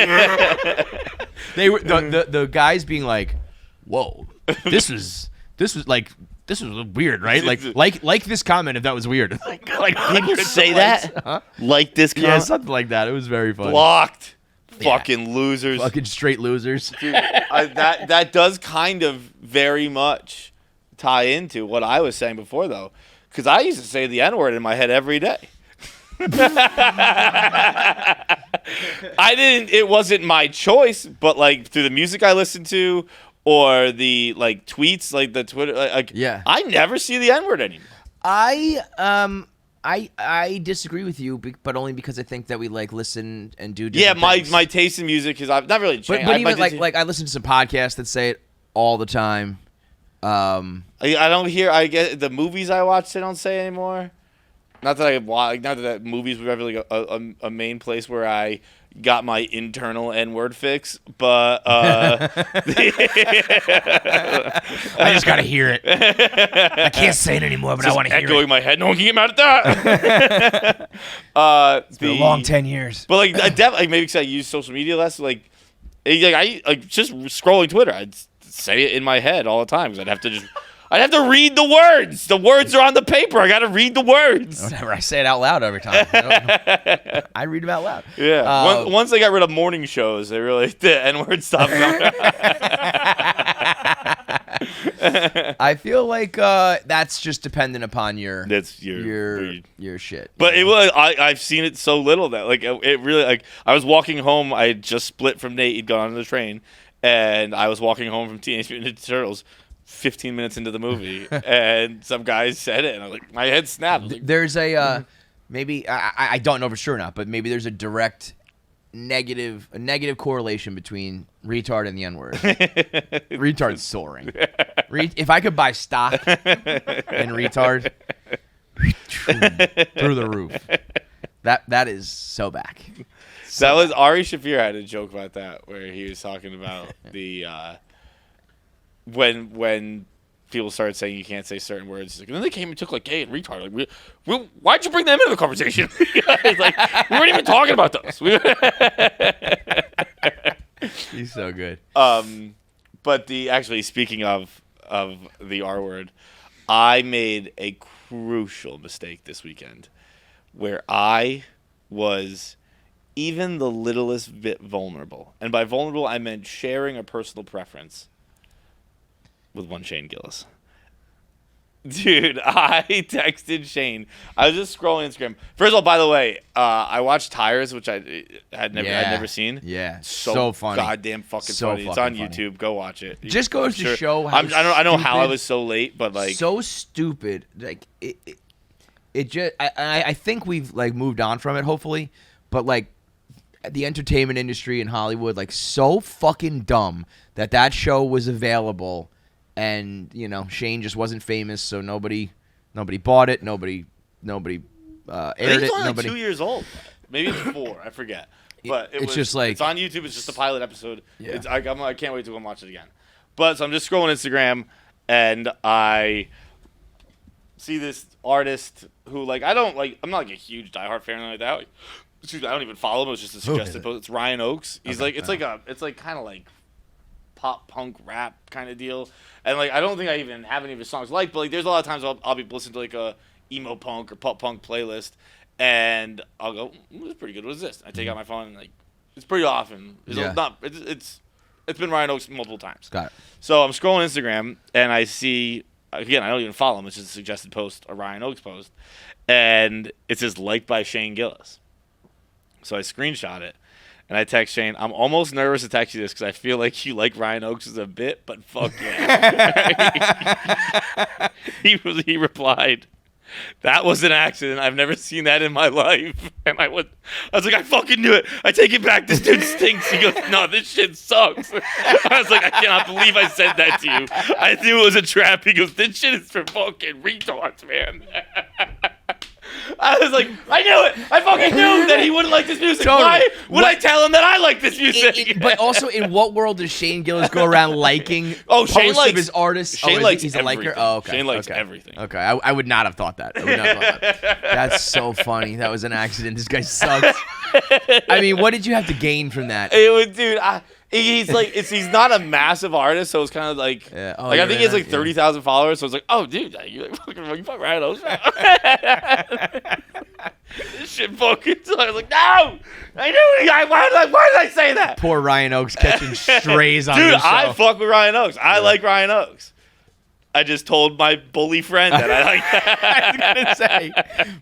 They were the guys being like, whoa, this was weird, right? Like this comment if that was weird. like people say that? Huh? Like this comment? Yeah, something like that. It was very funny. Blocked. Fucking losers. Fucking straight losers. Dude, that does kind of very much tie into what I was saying before, though. Because I used to say the N-word in my head every day. It wasn't my choice, but like through the music I listened to or the like tweets, like the Twitter, I never see the N-word anymore. I disagree with you, but only because I think that we like listen and do different things. My taste in music is not really changed. But even like I listen to some podcasts that say it all the time. I don't hear. I get the movies I watch. They don't say anymore. Not that movies were ever like a main place where I got my internal N-word fix, but I just gotta hear it. I can't say it anymore, but I want to hear it. Echoing in my head. No one can get mad at that. It's been a long 10 years. But like, I definitely maybe because I use social media less. I just scrolling Twitter. I'd say it in my head all the time because I'd have to read the words. The words are on the paper. I got to read the words. Whatever. I say it out loud every time. I read them out loud. Yeah. Once they got rid of morning shows, the N-word stopped. I feel like that's just dependent upon your shit. But it was. I've seen it so little that it really I was walking home. I had just split from Nate. He'd gone on the train, and I was walking home from Teenage Mutant Ninja Turtles. 15 minutes into the movie, and some guy said it, and I'm like, my head snapped. There's a maybe I don't know for sure or not, but maybe there's a direct negative correlation between retard and the N-word. Retard's soaring. If I could buy stock in retard, through the roof. That is so back. That was Ari Shaffir had a joke about that where he was talking about the. When people started saying you can't say certain words, and then they came and took like gay and retard. Like, why'd you bring them into the conversation? It's like we weren't even talking about those. He's so good. But speaking of the R word, I made a crucial mistake this weekend, where I was even the littlest bit vulnerable, and by vulnerable I meant sharing a personal preference. With one Shane Gillis. Dude, I texted Shane. I was just scrolling Instagram. First of all, by the way, I watched Tires, which I had never seen. Yeah, so funny. Goddamn fucking funny. It's on YouTube. Go watch it. Just goes to show how I know how I was so late, but like so stupid. Like it just. I think we've like moved on from it, hopefully, but like the entertainment industry in Hollywood, like so fucking dumb that show was available. And Shane just wasn't famous, so nobody bought it. Nobody aired it. It's only 2 years old, maybe it's 4. I forget. But it's just like it's on YouTube. It's just a pilot episode. Yeah. I can't wait to go watch it again. But so I'm just scrolling Instagram, and I see this artist who I'm not like a huge diehard fan like that. I don't even follow him. It was just a suggested post. It's Ryan Oakes. He's it's kind of like pop punk rap kind of deal. And I don't think I even have any of his songs but there's a lot of times I'll be listening to a emo punk or pop punk playlist, and I'll go, this is pretty good. What is this? I take out my phone and it's pretty often. It's been Ryan Oakes multiple times. Got it. So I'm scrolling Instagram and I see, again, I don't even follow him. It's just a suggested post, a Ryan Oakes post, and it says liked by Shane Gillis. So I screenshot it. And I text Shane, I'm almost nervous to text you this because I feel like you like Ryan Oakes as a bit, but fuck yeah. He replied, That was an accident. I've never seen that in my life. And I was like, I fucking knew it. I take it back. This dude stinks. He goes, no, this shit sucks. I was like, I cannot believe I said that to you. I knew it was a trap. He goes, this shit is for fucking retards, man. I was like, I knew it. I fucking knew that he wouldn't like this music. Totally. Why would I tell him that I like this music? But also, in what world does Shane Gillis go around liking Shane likes of his artists? Shane likes he's everything. a liker? Oh, okay. Shane likes everything. Okay, I would not have thought that. That's so funny. That was an accident. This guy sucks. I mean, what did you have to gain from that? It was, dude. He's like, he's not a massive artist, so it's kind of like, I think he has like 30,000 followers. So it's like, oh, dude, you fucking Ryan Oaks. This shit fucking. So I was like, no, I knew it. Why did I say that? Poor Ryan Oaks catching strays on dude, the show. I fuck with Ryan Oaks. I like Ryan Oaks. I just told my bully friend that I like that. I was gonna say,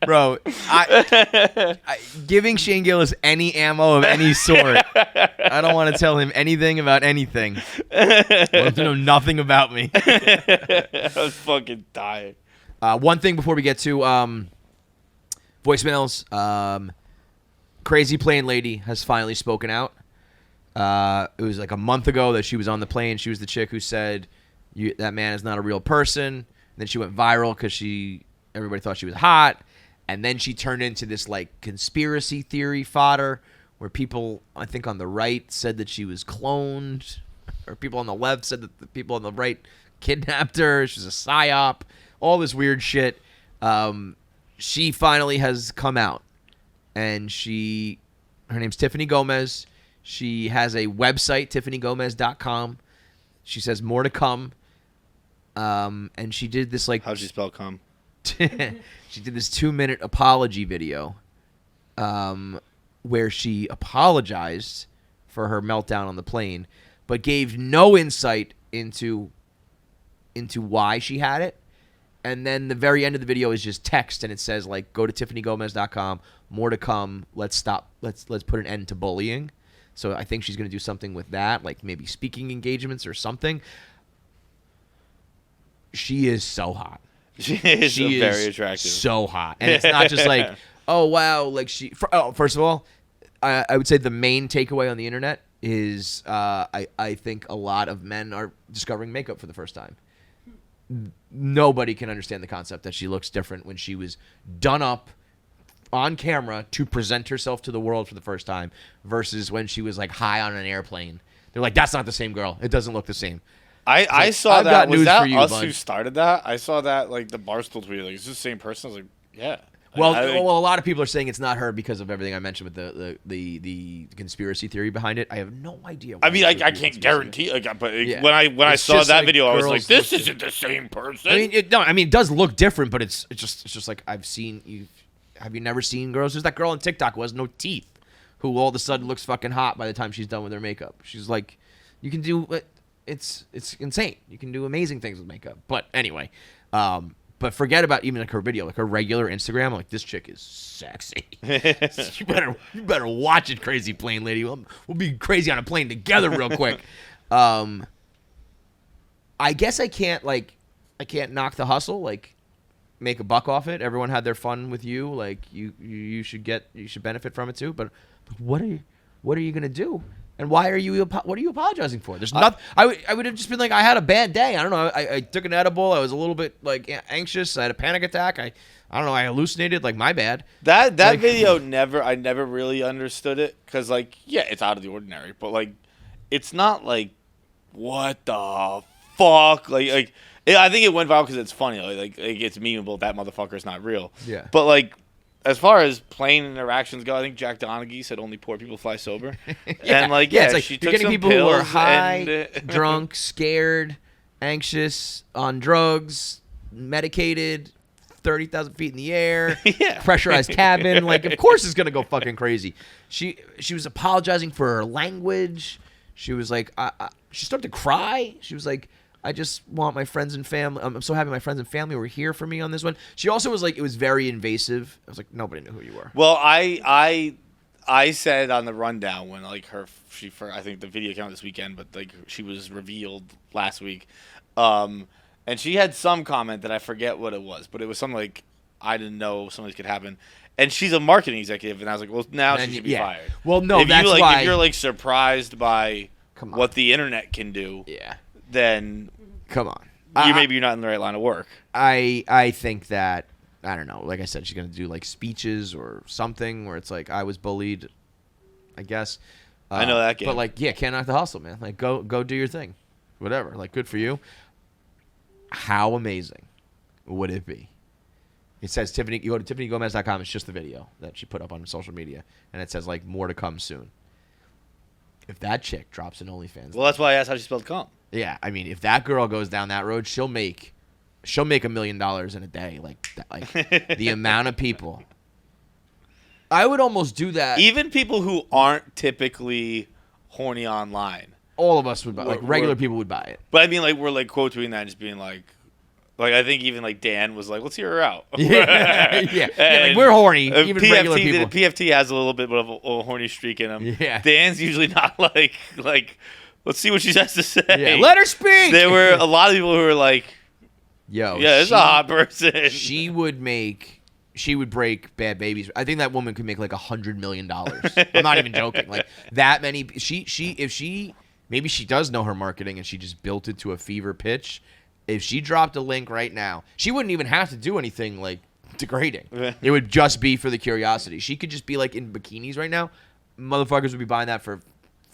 bro, I giving Shane Gillis any ammo of any sort. I don't want to tell him anything about anything. I want to know nothing about me. I was fucking dying. One thing before we get to voicemails, Crazy Plane Lady has finally spoken out. It was like a month ago that she was on the plane. She was the chick who said, that man is not a real person. And then she went viral because everybody thought she was hot. And then she turned into this like conspiracy theory fodder where people, I think on the right, said that she was cloned. Or people on the left said that the people on the right kidnapped her. She's a psyop. All this weird shit. She finally has come out. And her name's Tiffany Gomas. She has a website, tiffanygomas.com. She says more to come. And she did this like... How'd she spell come? She did this 2-minute apology video where she apologized for her meltdown on the plane, but gave no insight into why she had it. And then the very end of the video is just text, and it says, like, go to tiffanygomas.com, more to come, let's put an end to bullying. So I think she's going to do something with that, like maybe speaking engagements or something. She is so hot. She is very attractive. So hot. And it's not just like, oh, wow. Like first of all, I would say the main takeaway on the internet is I think a lot of men are discovering makeup for the first time. Nobody can understand the concept that she looks different when she was done up on camera to present herself to the world for the first time versus when she was like high on an airplane. They're like, that's not the same girl. It doesn't look the same. I saw that. Was that you, us bud. who started that? I saw that, like, the Barstool tweet. Like, is this the same person? I was like, yeah. Well, a lot of people are saying it's not her because of everything I mentioned with the conspiracy theory behind it. I have no idea. I mean, I can't guarantee. Like, but when I saw that video, I was like, this isn't the same person. I mean, it does look different, but it's just like I've seen you. Have you never seen girls? There's that girl on TikTok who has no teeth, who all of a sudden looks fucking hot by the time she's done with her makeup. She's like, you can do it's insane. You can do amazing things with makeup. But anyway, but forget about even like her video, like her regular Instagram. I'm like, this chick is sexy. you better watch it, Crazy Plane Lady. We'll be crazy on a plane together real quick. I guess I can't knock the hustle. Like, make a buck off it. Everyone had their fun with you. Like you should benefit from it too. But what are you gonna do? And why are you? What are you apologizing for? There's nothing. I would have just been like, I had a bad day. I don't know. I took an edible. I was a little bit like anxious. I had a panic attack. I don't know. I hallucinated. Like, my bad. That video I never really understood it because, like, yeah, it's out of the ordinary, but like, it's not like, what the fuck, like. I think it went viral because it's funny. Like it's memeable. That motherfucker's not real. Yeah. But like, as far as plane interactions go, I think Jack Donaghy said only poor people fly sober. Yeah. And like, it's like she you're took getting some people who are pills high, drunk, scared, anxious, on drugs, medicated, 30,000 feet in the air, pressurized cabin. Like, of course it's gonna go fucking crazy. She was apologizing for her language. She was like, she started to cry. She was like, I just want my friends and family. I'm so happy my friends and family were here for me on this one. She also was like, it was very invasive. I was like, nobody knew who you were. Well, I said on the rundown when like I think the video came out this weekend, but like she was revealed last week, and she had some comment that I forget what it was, but it was something like, I didn't know some of these could happen. And she's a marketing executive, and I was like, well, now she should be fired. Well, no, if that's why. If you're like surprised by what the internet can do, then come on, maybe you're not in the right line of work. I think that, I don't know. Like I said, she's gonna do like speeches or something where it's like, I was bullied, I guess. I know that game. But like, can't knock the hustle, man. Like, go do your thing, whatever. Like, good for you. How amazing would it be? It says Tiffany. You go to TiffanyGomez.com. It's just the video that she put up on social media, and it says like more to come soon. If that chick drops an OnlyFans, well, that's why I asked how she spelled "come." Yeah, I mean, if that girl goes down that road, she'll make $1 million in a day. Like the amount of people. I would almost do that. Even people who aren't typically horny online. All of us would buy. Like regular people would buy it. But I mean, like we're like quote tweeting that and just being like I think even like Dan was like, let's hear her out. yeah. Like we're horny. Even PFT, regular people. PFT has a little bit of a horny streak in him. Yeah. Dan's usually not like. Let's see what she has to say. Yeah, let her speak. There were a lot of people who were like, yo, yeah, it's a hot person. She would break Bad Babies. I think that woman could make like $100 million. I'm not even joking. Like that many. Maybe she does know her marketing and she just built it to a fever pitch. If she dropped a link right now, she wouldn't even have to do anything like degrading. It would just be for the curiosity. She could just be like in bikinis right now. Motherfuckers would be buying that for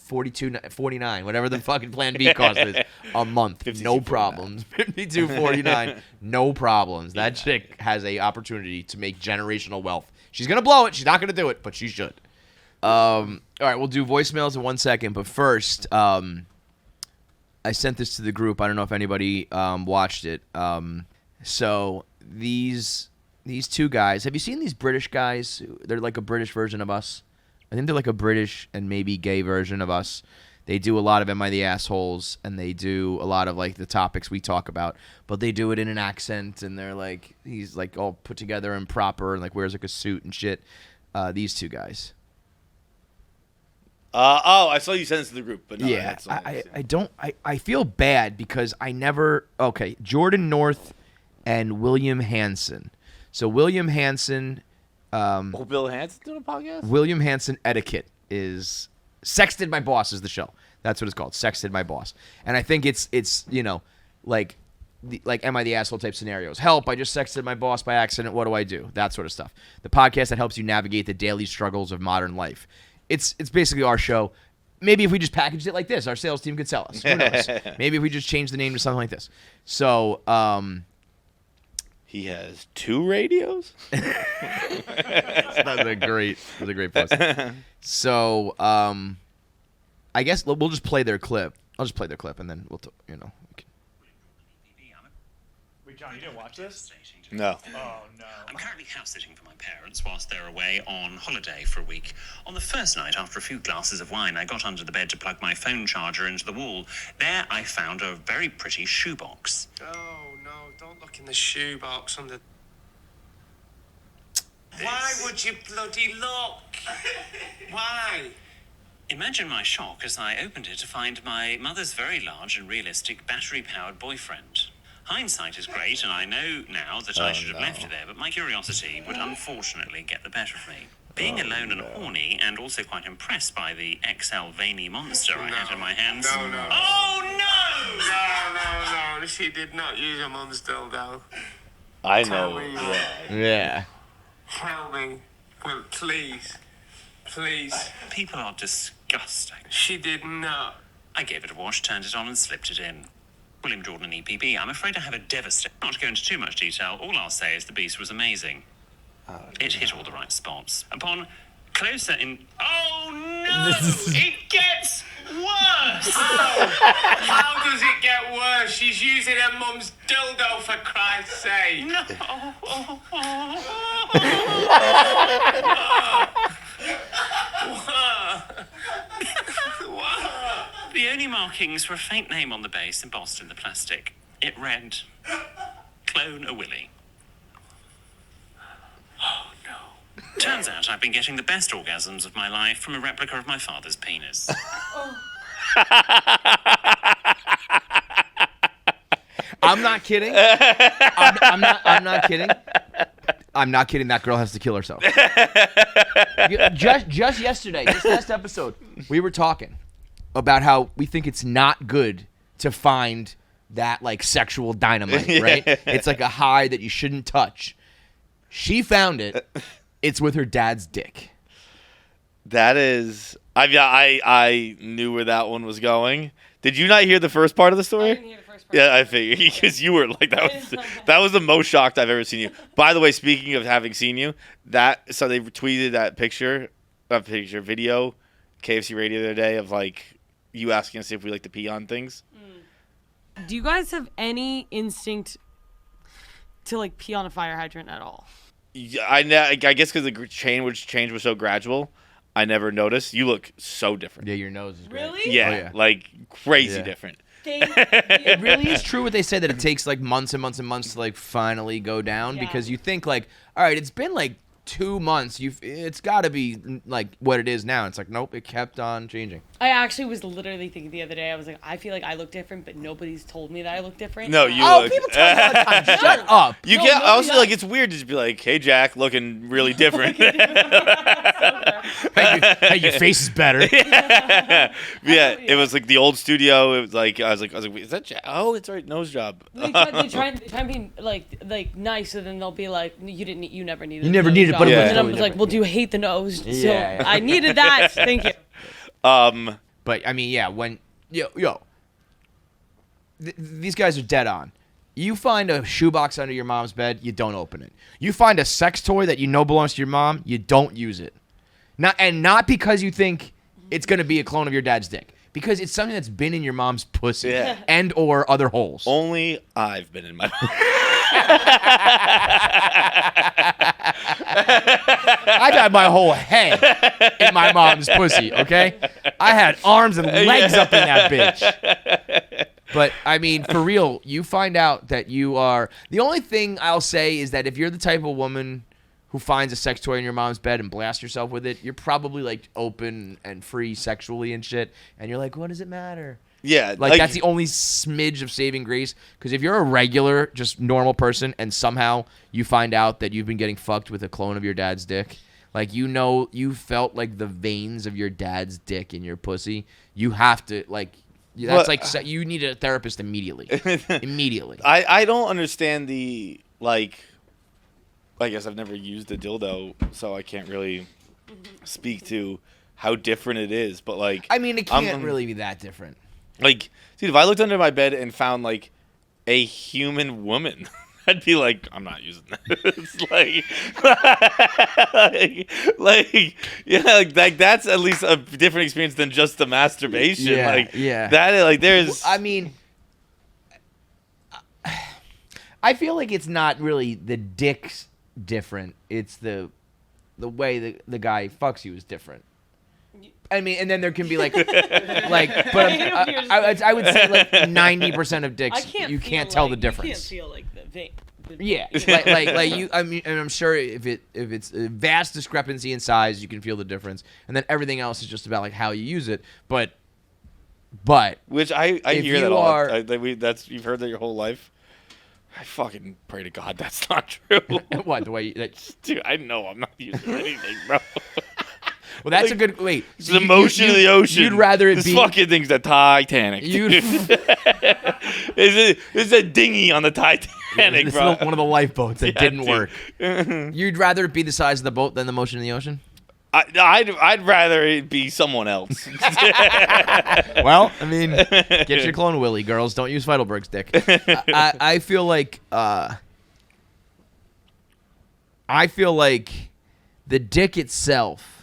$42.49, whatever the fucking Plan B cost is a month. No problems. $52.49, no problems. That chick has a opportunity to make generational wealth. She's gonna blow it. She's not gonna do it, but she should. All right, we'll do voicemails in 1 second, but first, I sent this to the group. I don't know if anybody watched it. So these two guys. Have you seen these British guys? They're like a British version of us. I think they're like a British and maybe gay version of us. They do a lot of Am I the Assholes, and they do a lot of like the topics we talk about, but they do it in an accent, and they're like, he's like all put together and proper, and like wears like a suit and shit. These two guys. I saw you send this to the group, but no, yeah, I feel bad because I never. Okay, Jordan North and William Hansen. So William Hansen. Bill Hansen doing a podcast? William Hansen Etiquette is Sexted My Boss is the show. That's what it's called. Sexted My Boss. And I think it's like Am I the Asshole type scenarios. Help, I just sexted my boss by accident. What do I do? That sort of stuff. The podcast that helps you navigate the daily struggles of modern life. It's basically our show. Maybe if we just packaged it like this, our sales team could sell us. Who knows? Maybe if we just changed the name to something like this. So, he has 2 radios? That's a great post. So, I guess we'll just play their clip. I'll just play their clip, and then we'll, Wait, John, you didn't watch this? No. Oh, no. I'm currently house-sitting for my parents whilst they're away on holiday for a week. On the first night, after a few glasses of wine, I got under the bed to plug my phone charger into the wall. There I found a very pretty shoebox. Oh, no, don't look in the shoebox under... Why would you bloody look? Why? Imagine my shock as I opened it to find my mother's very large and realistic battery-powered boyfriend. Hindsight is great, and I know now that I should have left it there, but my curiosity would unfortunately get the better of me. Being alone and horny, and also quite impressed by the XL veiny monster I had in my hands. No. Oh, no! No. She did not use a mum's dildo. I Tell know. me. yeah. Tell me. Well, please. People are disgusting. She did not. I gave it a wash, turned it on, and slipped it in. William Jordan, EPB. I'm afraid I have a devastating... Not to go into too much detail, all I'll say is the beast was amazing. It hit all the right spots. Upon closer in... Oh, no! It gets worse! How does it get worse? She's using her mum's dildo, for Christ's sake. No! The only markings were a faint name on the base embossed in the plastic. It read, "Clone a Willy." Oh, no. Turns out I've been getting the best orgasms of my life from a replica of my father's penis. I'm not kidding. I'm not kidding. I'm not kidding. That girl has to kill herself. just yesterday, this last episode, we were talking about how we think it's not good to find that like sexual dynamite, right? It's like a high that you shouldn't touch. She found it. It's with her dad's dick. That is, I knew where that one was going. Did you not hear the first part of the story? I didn't hear the first part. Yeah, I figured, because you were like, that was the most shocked I've ever seen you. By the way, speaking of having seen you, so they tweeted that video, KFC Radio the other day of like you asking us if we like to pee on things. Do you guys have any instinct to like pee on a fire hydrant at all? Yeah, I guess because the change was so gradual, I never noticed. You look so different. Yeah, your nose is great. Really? Yeah, Oh, yeah. like crazy different. It really is true what they say that it takes like months and months and months to like finally go down because you think like, all right, it's been like 2 months. It's got to be like what it is now. It's like, nope, it kept on changing. I actually was literally thinking the other day, I was like, I feel like I look different, but nobody's told me that I look different. No, you Oh, look. people tell me all the time. Shut up. You No, can't. nobody Also, does. like it's weird to just be like, "Hey, Jack, looking really different." Hey, your face is better. Yeah, it was like the old studio. It was like I was like, "Is that Jack?" Oh, it's right, nose job. They try and be like nice, so then they'll be like, you never needed. You never a nose needed it, job." but it was And then I'm totally like, well, do you hate the nose? Yeah, So yeah. I needed that. Thank you. But I mean, yeah, when these guys are dead on. You find a shoebox under your mom's bed, you don't open it. You find a sex toy that you know belongs to your mom, you don't use it. Not because you think it's going to be a clone of your dad's dick, because it's something that's been in your mom's pussy and or other holes. Only I've been in my. I've had my whole head in my mom's pussy, okay? I had arms and legs up in that bitch. But, I mean, for real, you find out that you are... The only thing I'll say is that if you're the type of woman who finds a sex toy in your mom's bed and blasts yourself with it, you're probably, like, open and free sexually and shit. And you're like, what does it matter? Yeah, Like, that's the only smidge of saving grace. Because if you're a regular, just normal person, and somehow you find out that you've been getting fucked with a clone of your dad's dick, like, you know, you felt like the veins of your dad's dick in your pussy. You have to, like, that's like, you need a therapist immediately. Immediately. I don't understand the, like, I guess I've never used a dildo, so I can't really speak to how different it is. But, like, I mean, it can't really be that different. Like, dude, if I looked under my bed and found, like, a human woman, I'd be like, I'm not using this. like, that's at least a different experience than just the masturbation. Yeah. That, like, there's... I mean, I feel like it's not really the dick's different. It's the way the guy fucks you is different. I mean, and then there can be like, but I would say like 90% of dicks, you can't tell the difference. You can't feel like the vein. Yeah, like you. I mean, and I'm sure if it's a vast discrepancy in size, you can feel the difference, and then everything else is just about like how you use it. But which I hear that you all. are- You've heard that your whole life. I fucking pray to God that's not true. what the way? Dude, I know I'm not using anything, bro. Well, that's a good wait. It's the motion of the ocean. You'd rather it this be fucking thing's the Titanic. It's a dinghy on the Titanic, it's bro. one of the lifeboats that didn't dude. work. You'd rather it be the size of the boat than the motion of the ocean? I'd rather it be someone else. Well, I mean, get your clone Willy, girls. Don't use Feitelberg's dick. I feel like the dick itself.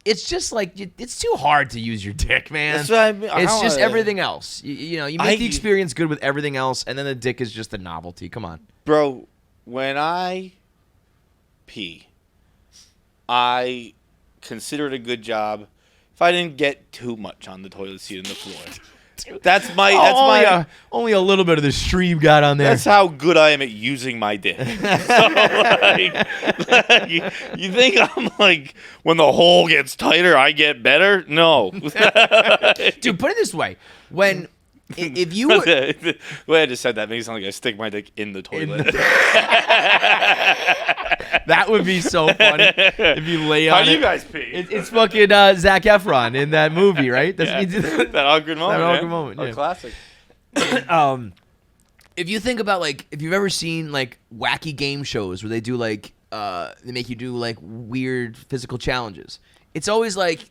It's just like it's too hard to use your dick, man. That's what I mean. It's just everything else. You know, you make the experience good with everything else, and then the dick is just a novelty. Come on, bro. When I pee, I consider it a good job if I didn't get too much on the toilet seat and the floor. That's only a little bit of the stream got on there. That's how good I am at using my dick. So, you think I'm like, when the hole gets tighter, I get better? No. Dude, put it this way. When if you would, the way I just said that makes it sound like I stick my dick in the toilet. That would be so funny if you lay on How do it. you guys pee? It's fucking Zac Efron in that movie, right? That awkward moment. That awkward moment, yeah. Classic. If you think about like if you've ever seen like wacky game shows where they do like they make you do like weird physical challenges, it's always like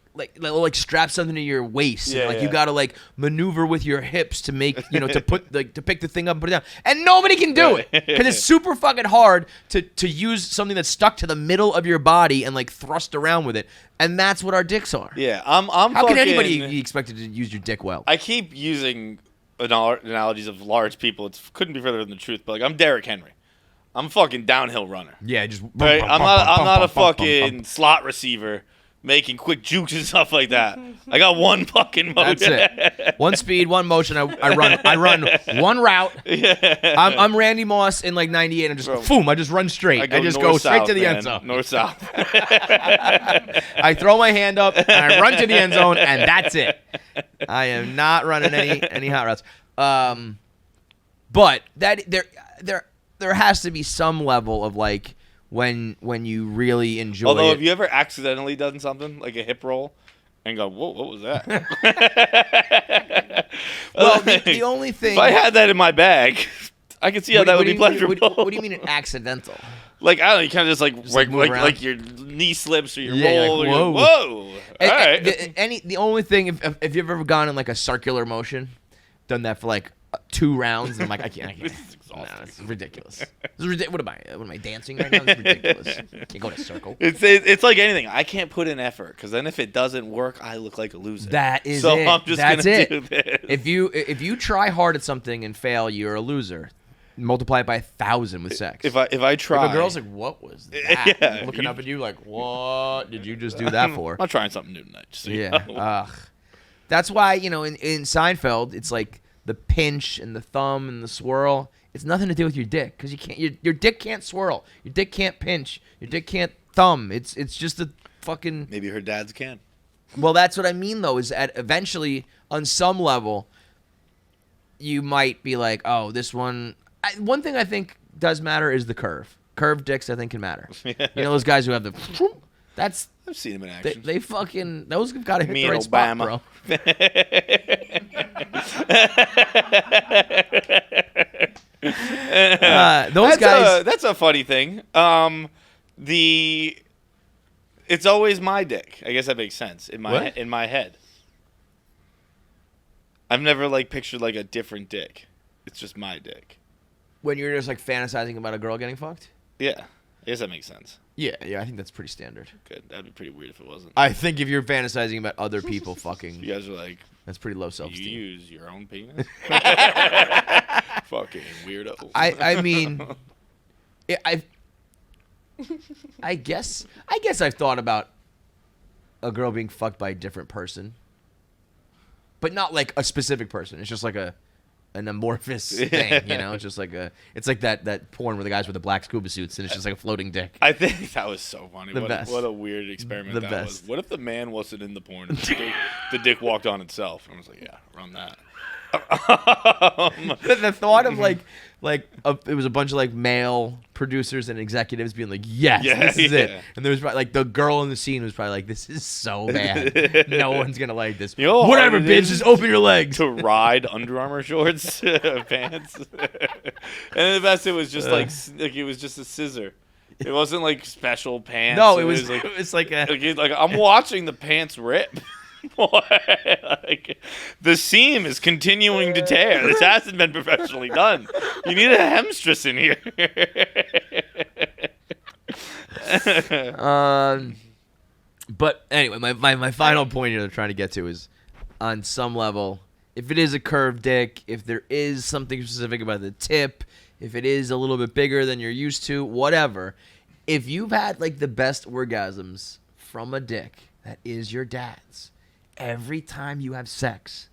strap something to your waist and like you gotta like maneuver with your hips to make to put to pick the thing up and put it down, and nobody can do it because it's super fucking hard to use something that's stuck to the middle of your body and like thrust around with it, and that's what our dicks are. Yeah, How can anybody be expected to use your dick well? I keep using analogies of large people. It couldn't be further than the truth. But like, I'm Derrick Henry. I'm a fucking downhill runner. Yeah, just right. I'm not a fucking slot receiver making quick jukes and stuff like that. I got one fucking motion. That's it. One speed, one motion. I run one route. Yeah. I'm Randy Moss in like '98. And boom, I just run straight. I just go straight to the end zone. North south. I throw my hand up and I run to the end zone, and that's it. I am not running any hot routes. But that there has to be some level of like when you really enjoy. Although, it. have you ever accidentally done something like a hip roll and go, "Whoa, what was that?" Well, the only thing, if I had that in my bag, I could see how that would be pleasurable. What do you mean an accidental? Like, I don't know, you kind of just like your knee slips or your roll. Like, whoa. All right. The only thing, if you've ever gone in like a circular motion, done that for like 2 rounds, and I'm like, I can't. It's exhausting. No, it's ridiculous. What am I dancing right now? It's ridiculous. Can't go in a circle. It's like anything. I can't put in effort because then if it doesn't work, I look like a loser. That is so it. I'm just That's gonna it. do this. If you try hard at something and fail, you're a loser. Multiply it by 1,000 with sex. If I try, if a girl's like, "What was that?" Yeah, looking up at you like, "What did you just do that for?" I'm trying something new tonight. Just so you Yeah. know. That's why in Seinfeld, it's like the pinch and the thumb and the swirl. It's nothing to do with your dick because you can't. Your dick can't swirl. Your dick can't pinch. Your dick can't thumb. It's just a fucking. Maybe her dad's can. Well, that's what I mean though. Is that eventually, on some level, you might be like, "Oh, this one." One thing I think does matter is the curve. Curved dicks, I think, can matter. You know those guys who have the. That's. I've seen them in action. They fucking. Those have got to hit Me the right and spot, Obama. bro. Those guys. That's a funny thing. It's always my dick. I guess that makes sense in my head. I've never like pictured like a different dick. It's just my dick. When you're just like fantasizing about a girl getting fucked? Yeah. I guess that makes sense. Yeah, I think that's pretty standard. Good. That'd be pretty weird if it wasn't. I think if you're fantasizing about other people fucking, You guys are like, that's pretty low you self-esteem. use your own penis? Fucking weirdo. I mean, I guess I've thought about a girl being fucked by a different person, but not like a specific person. It's just like an amorphous thing, It's just like it's like that porn where the guys with the black scuba suits and it's just like a floating dick. I think that was so funny. What a weird experiment The that best. was. What if the man wasn't in the porn and the dick walked on itself? I was like, yeah, run that. The thought of like it was a bunch of like male producers and executives being like, yes, this is it. And there was probably like the girl in the scene was probably like, this is so bad. No one's gonna like this. You know how whatever, hard it bitch, is just open your legs. to ride Under Armour shorts, pants, and the best, it was just like it was just a scissor. It wasn't like special pants. No, it was like a. like I'm watching the pants rip. Like, the seam is continuing to tear. This hasn't been professionally done. You need a hemstress in here. But anyway, my final point here that I'm trying to get to is, on some level, if it is a curved dick, if there is something specific about the tip, if it is a little bit bigger than you're used to, whatever, if you've had like the best orgasms from a dick that is your dad's, every time you have sex,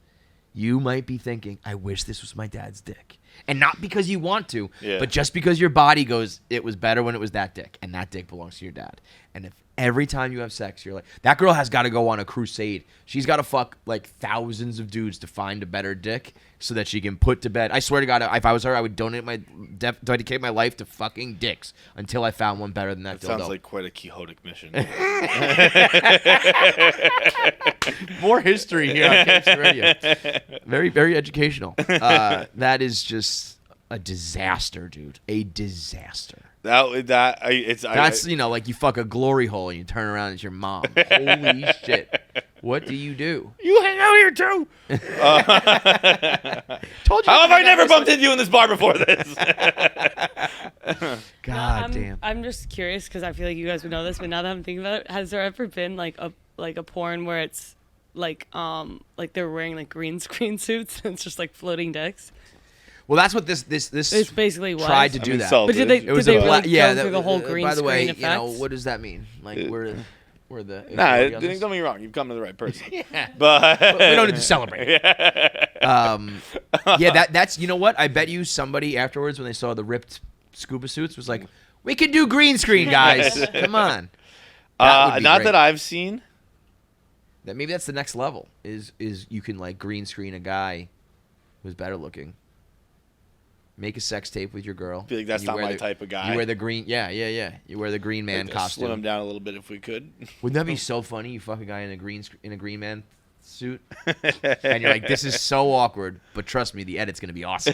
you might be thinking, I wish this was my dad's dick. And not because you want to, but just because your body goes, it was better when it was that dick, and that dick belongs to your dad. And if every time you have sex, you're like, that girl has got to go on a crusade. She's got to fuck like thousands of dudes to find a better dick so that she can put to bed. I swear to God, if I was her, I would dedicate my life to fucking dicks until I found one better than that dildo. Sounds like quite a Quixotic mission. More history here on KFC Radio. Very, very educational. That is just a disaster, dude. A disaster. That's like you fuck a glory hole and you turn around and it's your mom. Holy shit. What do? You hang out here too. Told you. How have I never bumped into you in this bar before this? God damn. I'm just curious because I feel like you guys would know this, but now that I'm thinking about it, has there ever been like a porn where it's like they're wearing like green screen suits and it's just like floating dicks? Well, that's what this It's basically was. tried to do that. But did they? It was did they a really yeah. go through the whole green by the way, screen effects? what does that mean? Like we're the Nah, don't get me wrong. You've come to the right person. yeah. But we don't need to celebrate. That's you know what? I bet you somebody afterwards when they saw the ripped scuba suits was like, we can do green screen, guys. Come on. Not that I've seen. That maybe that's the next level. Is you can like green screen a guy who's better looking. Make a sex tape with your girl. I feel like that's not my type of guy. You wear the green, yeah. You wear the green man costume. Slim him down a little bit if we could. Wouldn't that be so funny? You fuck a guy in a green man suit, and you're like, "This is so awkward," but trust me, the edit's gonna be awesome.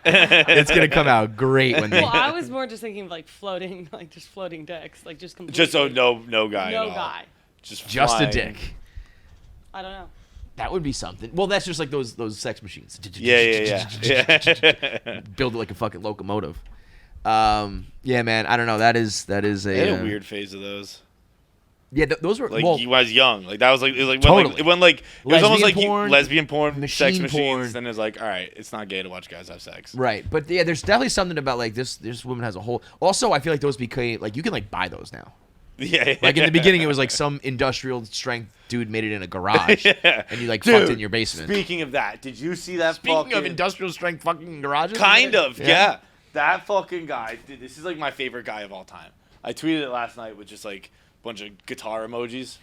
It's gonna come out great when they. Well, I was more just thinking of like floating, like just floating dicks, like just completely. Just so no guy. No at all. guy. Just a dick. I don't know. That would be something. Well, that's just like those sex machines. Yeah. Build it like a fucking locomotive. Yeah, man. I don't know. That is I had a weird phase of those. Yeah, those were like well, when I was young. Like that was like it was like totally. when it was almost like porn, lesbian porn, machine sex machines. porn. Then it's like, all right, it's not gay to watch guys have sex. Right, but yeah, there's definitely something about like this woman has a whole. Also, I feel like those became like you can like buy those now. Yeah. Like in the beginning, it was like some industrial strength dude made it in a garage, and you like fucked in your basement. Speaking of that, did you see that? Speaking of industrial strength fucking garages, kind of, yeah. That fucking guy. Dude, this is like my favorite guy of all time. I tweeted it last night with just like a bunch of guitar emojis.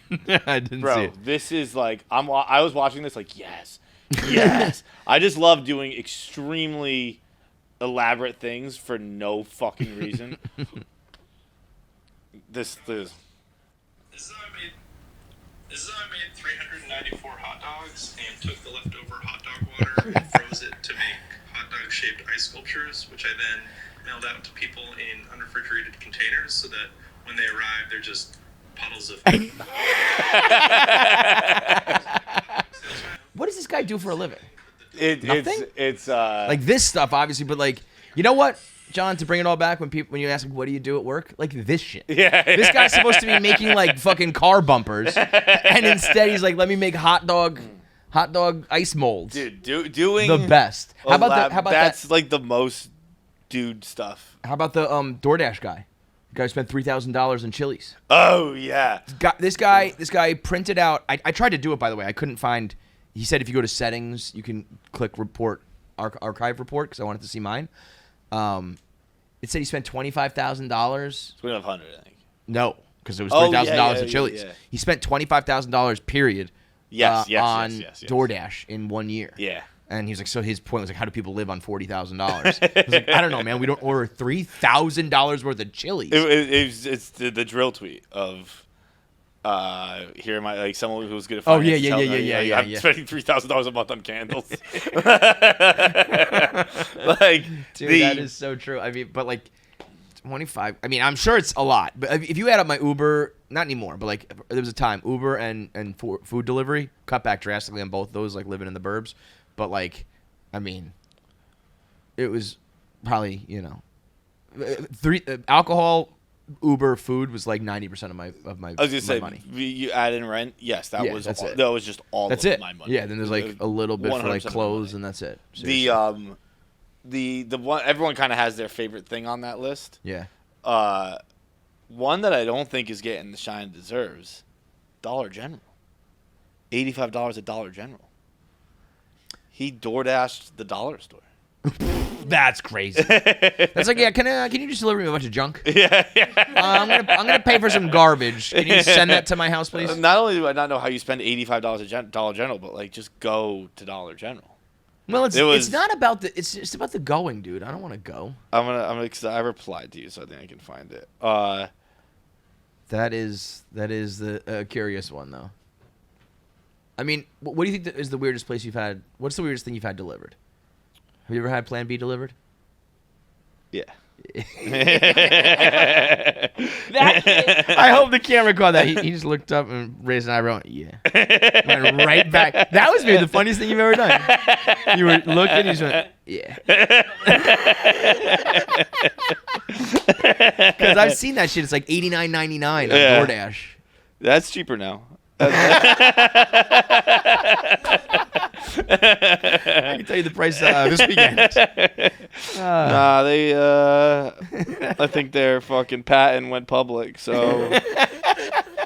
I didn't Bro, see it. this is like I was watching this like yes. I just love doing extremely elaborate things for no fucking reason. This is how I made 394 hot dogs and took the leftover hot dog water and froze it to make hot dog shaped ice sculptures, which I then mailed out to people in unrefrigerated containers so that when they arrive, they're just puddles of. What does this guy do for a living? Nothing? It's like this stuff, obviously, but like you know what? John, to bring it all back, when you ask him, what do you do at work? Like this shit. Yeah. This guy's supposed to be making like fucking car bumpers, and instead he's like, let me make hot dog ice molds. Dude, doing the best. How about that's like the most dude stuff. How about the DoorDash guy? The guy who spent $3,000 in Chili's. Oh yeah. This guy printed out. I tried to do it, by the way. I couldn't find. He said if you go to settings, you can click report archive report because I wanted to see mine. It said he spent $25,000. $2,500, I think. No, because it was $3,000 at Chili's. Yeah. He spent $25,000 period. Yes, on DoorDash in 1 year. Yeah. And he's like, so his point was like, how do people live on $40,000? I was like, I don't know, man. We don't order $3,000 worth of Chili's. It's the drill tweet of. Here am I, like someone who's good at finance. Yeah. I'm spending $3,000 a month on candles. Like, dude, that is so true. I mean, but like 25. I mean, I'm sure it's a lot. But if you add up my Uber, not anymore, but like there was a time Uber and food delivery cut back drastically on both those. Like living in the burbs, but like, I mean, it was probably alcohol. Uber food was like 90% of my I was gonna say, money. You add in rent, yes, that was just all that's of it. my money. Yeah, then there's like a little bit for like clothes, and that's it. Seriously. The one everyone kind of has their favorite thing on that list. Yeah. One that I don't think is getting the shine it deserves, Dollar General. $85 at Dollar General. He DoorDashed the dollar store. That's crazy. That's like, yeah, can you just deliver me a bunch of junk? Yeah. I'm gonna pay for some garbage. Can you send that to my house, please? Not only do I not know how you spend $85 at Dollar General, but like just go to Dollar General. Well, it's not about it's just about the going, dude. I don't want to go. I'm gonna cause I replied to you, so I think I can find it. That is the curious one though. I mean, what do you think is the weirdest place you've had? What's the weirdest thing you've had delivered? Have you ever had Plan B delivered? Yeah. I hope the camera caught that. He just looked up and raised an eyebrow. Yeah. Went right back. That was maybe the funniest thing you've ever done. You were looking, you just went, yeah. Because I've seen that shit. It's like $89.99 on DoorDash. That's cheaper now. I can tell you the price this weekend. Nah, they. I think their fucking patent went public. So,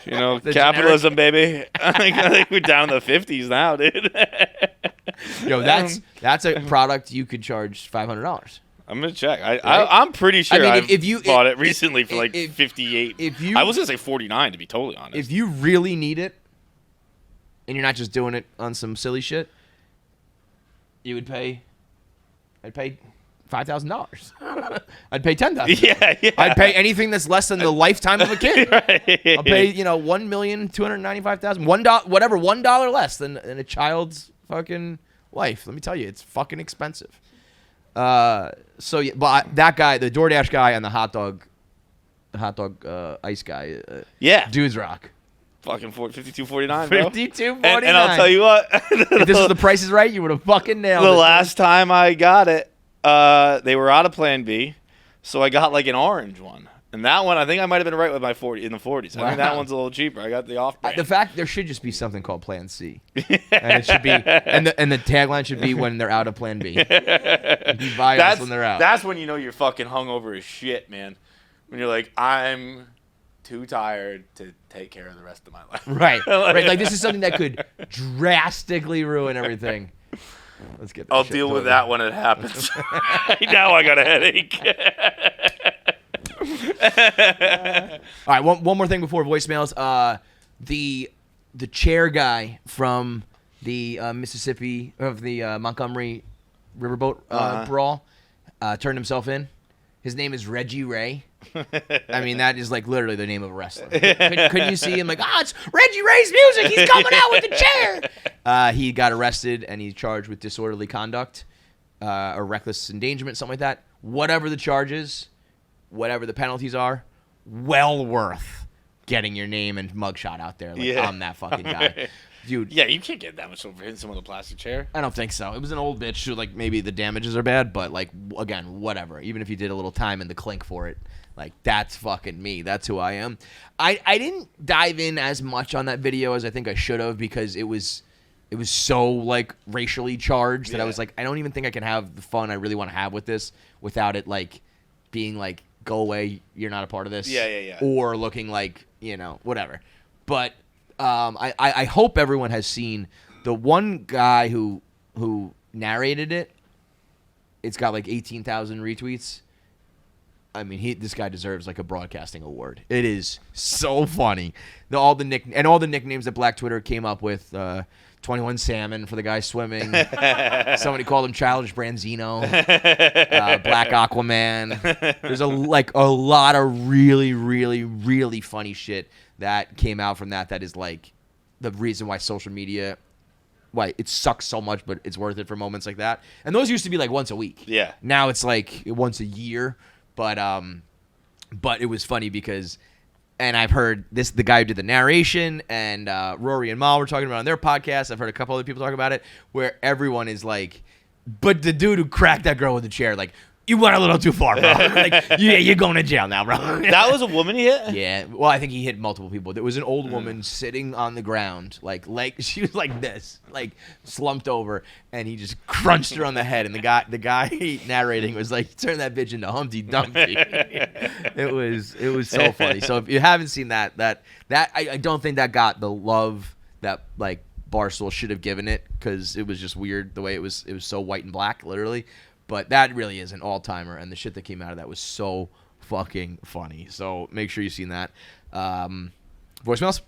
capitalism, baby. I think we're down in the 50s now, dude. Yo, that's a product you could charge $500. I'm gonna check. I'm pretty sure I bought it recently for like 58. I was gonna say 49 to be totally honest. If you really need it, and you're not just doing it on some silly shit, I'd pay $5,000. I'd pay $10,000. Yeah. I'd pay anything that's less than the lifetime of a kid. Right. I'll pay $1,295,000, whatever, $1 less than a child's fucking life. Let me tell you, it's fucking expensive. So yeah, but that guy, the DoorDash guy, and the hot dog ice guy, dudes rock. Fucking $52.49, bro. $52.49. And I'll tell you what. If this was the Price is Right, you would have fucking nailed it. The last time I got it, they were out of Plan B, so I got like an orange one. And that one, I think I might have been right with my 40 in the 40s. I think that one's a little cheaper. I got the off-brand. The fact there should just be something called Plan C, and it should be, and the tagline should be when they're out of Plan B. You buy us when they're out. That's when you know you're fucking hungover as shit, man. When you're like, I'm too tired to take care of the rest of my life. Right. Like this is something that could drastically ruin everything. Let's get. I'll deal with that when it happens. Now I got a headache. All right, one more thing before voicemails. The chair guy from the Mississippi of the Montgomery Riverboat brawl turned himself in. His name is Reggie Ray. I mean, that is like literally the name of a wrestler. Couldn't you see him like, it's Reggie Ray's music. He's coming out with the chair. He got arrested and he's charged with disorderly conduct or reckless endangerment, something like that. Whatever the charges, whatever the penalties are, well worth getting your name and mugshot out there. Like, I'm that fucking guy. Dude. Yeah, you can't get that much over hitting someone with a plastic chair. I don't think so. It was an old bitch who, like, maybe the damages are bad, but, like, again, whatever. Even if you did a little time in the clink for it, like, that's fucking me. That's who I am. I didn't dive in as much on that video as I think I should have because it was so, like, racially charged that I was like, I don't even think I can have the fun I really want to have with this without it, like, being like, go away, you're not a part of this. Yeah. Or looking like, whatever. But I hope everyone has seen the one guy who narrated it. It's got like 18,000 retweets. I mean, this guy deserves like a broadcasting award. It is so funny. All the nicknames that Black Twitter came up with. 21 Salmon for the guy swimming. Somebody called him Childish Branzino. Black Aquaman. There's a lot of really, really, really funny shit that came out from that is like the reason why social media, why it sucks so much, but it's worth it for moments like that. And those used to be like once a week. Yeah. Now it's like once a year. But it was funny because, and I've heard the guy who did the narration and Rory and Mal were talking about it on their podcast. I've heard a couple other people talk about it where everyone is like, but the dude who cracked that girl with the chair, like, you went a little too far, bro. Like, you're going to jail now, bro. That was a woman he hit? Yeah. Well, I think he hit multiple people. There was an old woman sitting on the ground, like she was like this, like slumped over, and he just crunched her on the head. And the guy narrating was like, turn that bitch into Humpty Dumpty. It was so funny. So if you haven't seen that I don't think that got the love that like Barstool should have given it because it was just weird the way it was so white and black, literally. But that really is an all-timer, and the shit that came out of that was so fucking funny. So make sure you've seen that. Voicemails?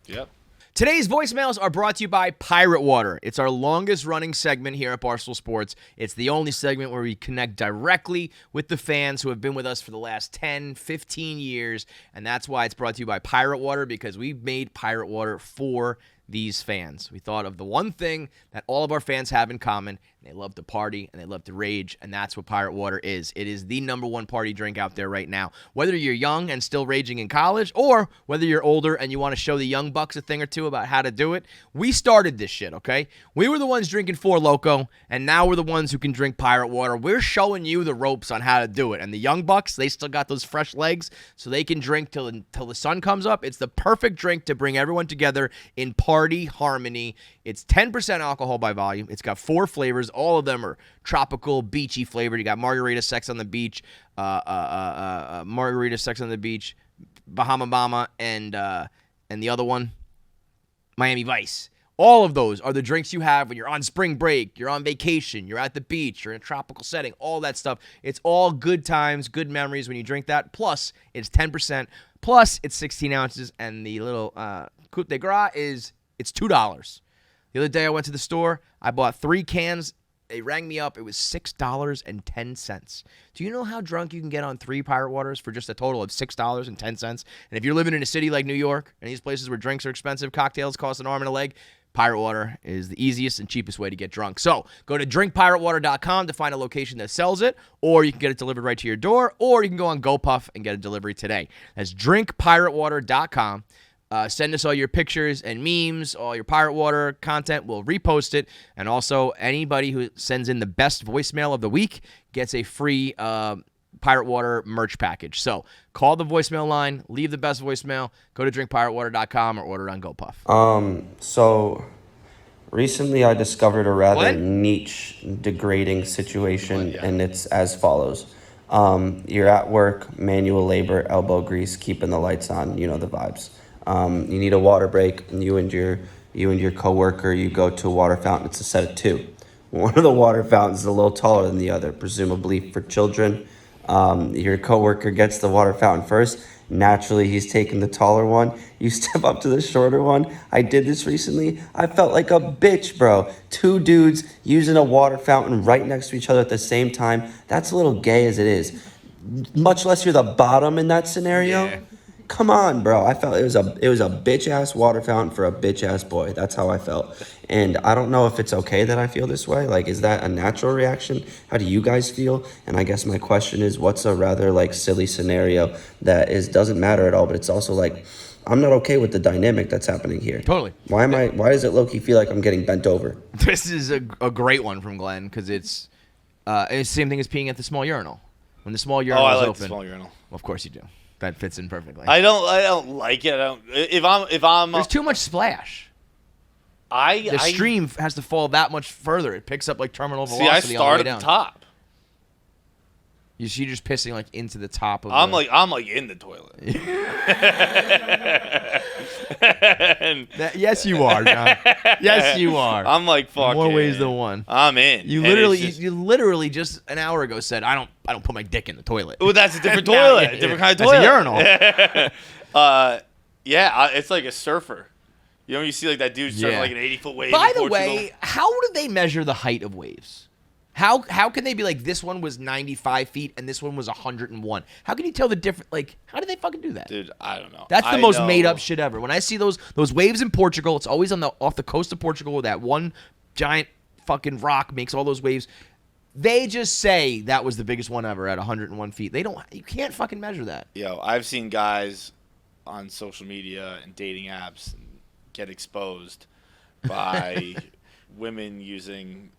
Yep. Today's voicemails are brought to you by Pirate Water. It's our longest-running segment here at Barstool Sports. It's the only segment where we connect directly with the fans who have been with us for the last 10, 15 years, and that's why it's brought to you by Pirate Water, because we made Pirate Water for these fans. We thought of the one thing that all of our fans have in common, and they love to party, and they love to rage, and that's what Pirate Water is. It is the #1 party drink out there right now. Whether you're young and still raging in college, or whether you're older and you want to show the young bucks a thing or two about how to do it, we started this shit, okay? We were the ones drinking Four Loko, and now we're the ones who can drink Pirate Water. We're showing you the ropes on how to do it, and the young bucks, they still got those fresh legs, so they can drink till the sun comes up. It's the perfect drink to bring everyone together in party harmony. It's 10% alcohol by volume. It's got 4 flavors. All of them are tropical, beachy flavored. You got margarita, Sex on the Beach, margarita, Sex on the Beach, Bahama Mama, and the other one, Miami Vice. All of those are the drinks you have when you're on spring break, you're on vacation, you're at the beach, you're in a tropical setting, all that stuff. It's all good times, good memories when you drink that. Plus, it's 10%. Plus, it's 16 ounces, and the little coup de grace it's $2. The other day I went to the store. I bought 3 cans. They rang me up. It was $6.10. Do you know how drunk you can get on 3 Pirate Waters for just a total of $6.10? And if you're living in a city like New York and these places where drinks are expensive, cocktails cost an arm and a leg, Pirate Water is the easiest and cheapest way to get drunk. So go to drinkpiratewater.com to find a location that sells it, or you can get it delivered right to your door, or you can go on GoPuff and get a delivery today. That's drinkpiratewater.com. Send us all your pictures and memes, all your Pirate Water content. We'll repost it. And also, anybody who sends in the best voicemail of the week gets a free Pirate Water merch package. So call the voicemail line, leave the best voicemail, go to drinkpiratewater.com or order it on GoPuff. So recently I discovered a rather niche, degrading situation, and it's as follows. You're at work, manual labor, elbow grease, keeping the lights on, you know the vibes. You need a water break, and you and your coworker, you go to a water fountain. It's a set of 2. One of the water fountains is a little taller than the other, presumably for children. Your coworker gets the water fountain first. Naturally, he's taking the taller one. You step up to the shorter one. I did this recently. I felt like a bitch, bro. 2 dudes using a water fountain right next to each other at the same time. That's a little gay as it is. Much less you're the bottom in that scenario. Yeah. Come on, bro. I felt it was a bitch-ass water fountain for a bitch-ass boy. That's how I felt. And I don't know if it's okay that I feel this way. Like, is that a natural reaction? How do you guys feel? And I guess my question is, what's a rather, like, silly scenario that doesn't matter at all, but it's also, like, I'm not okay with the dynamic that's happening here. Totally. Why does it low-key feel like I'm getting bent over? This is a great one from Glenn, because it's the same thing as peeing at the small urinal. When the small urinal is open. The small urinal. Well, of course you do. That fits in perfectly. I don't like it. If I'm There's too much splash. The stream has to fall that much further. It picks up like terminal velocity. See, I start at the top. You're just pissing like into the top of. I'm like in the toilet. Yes, you are, John. Yes, you are. I'm like fucking. More ways than one. I'm in. You literally just an hour ago said I don't put my dick in the toilet. Well, that's a different toilet, different kind of toilet. That's a urinal. It's like a surfer. You know, you see like that dude surfing like an 80-foot wave. By the way, how do they measure the height of waves? How can they be like, this one was 95 feet and this one was 101? How can you tell the difference? Like, how do they fucking do that? Dude, I don't know. That's the most made up shit ever. When I see those waves in Portugal, it's always off the coast of Portugal where that one giant fucking rock makes all those waves. They just say that was the biggest one ever at 101 feet. You can't fucking measure that. Yo, I've seen guys on social media and dating apps get exposed by women using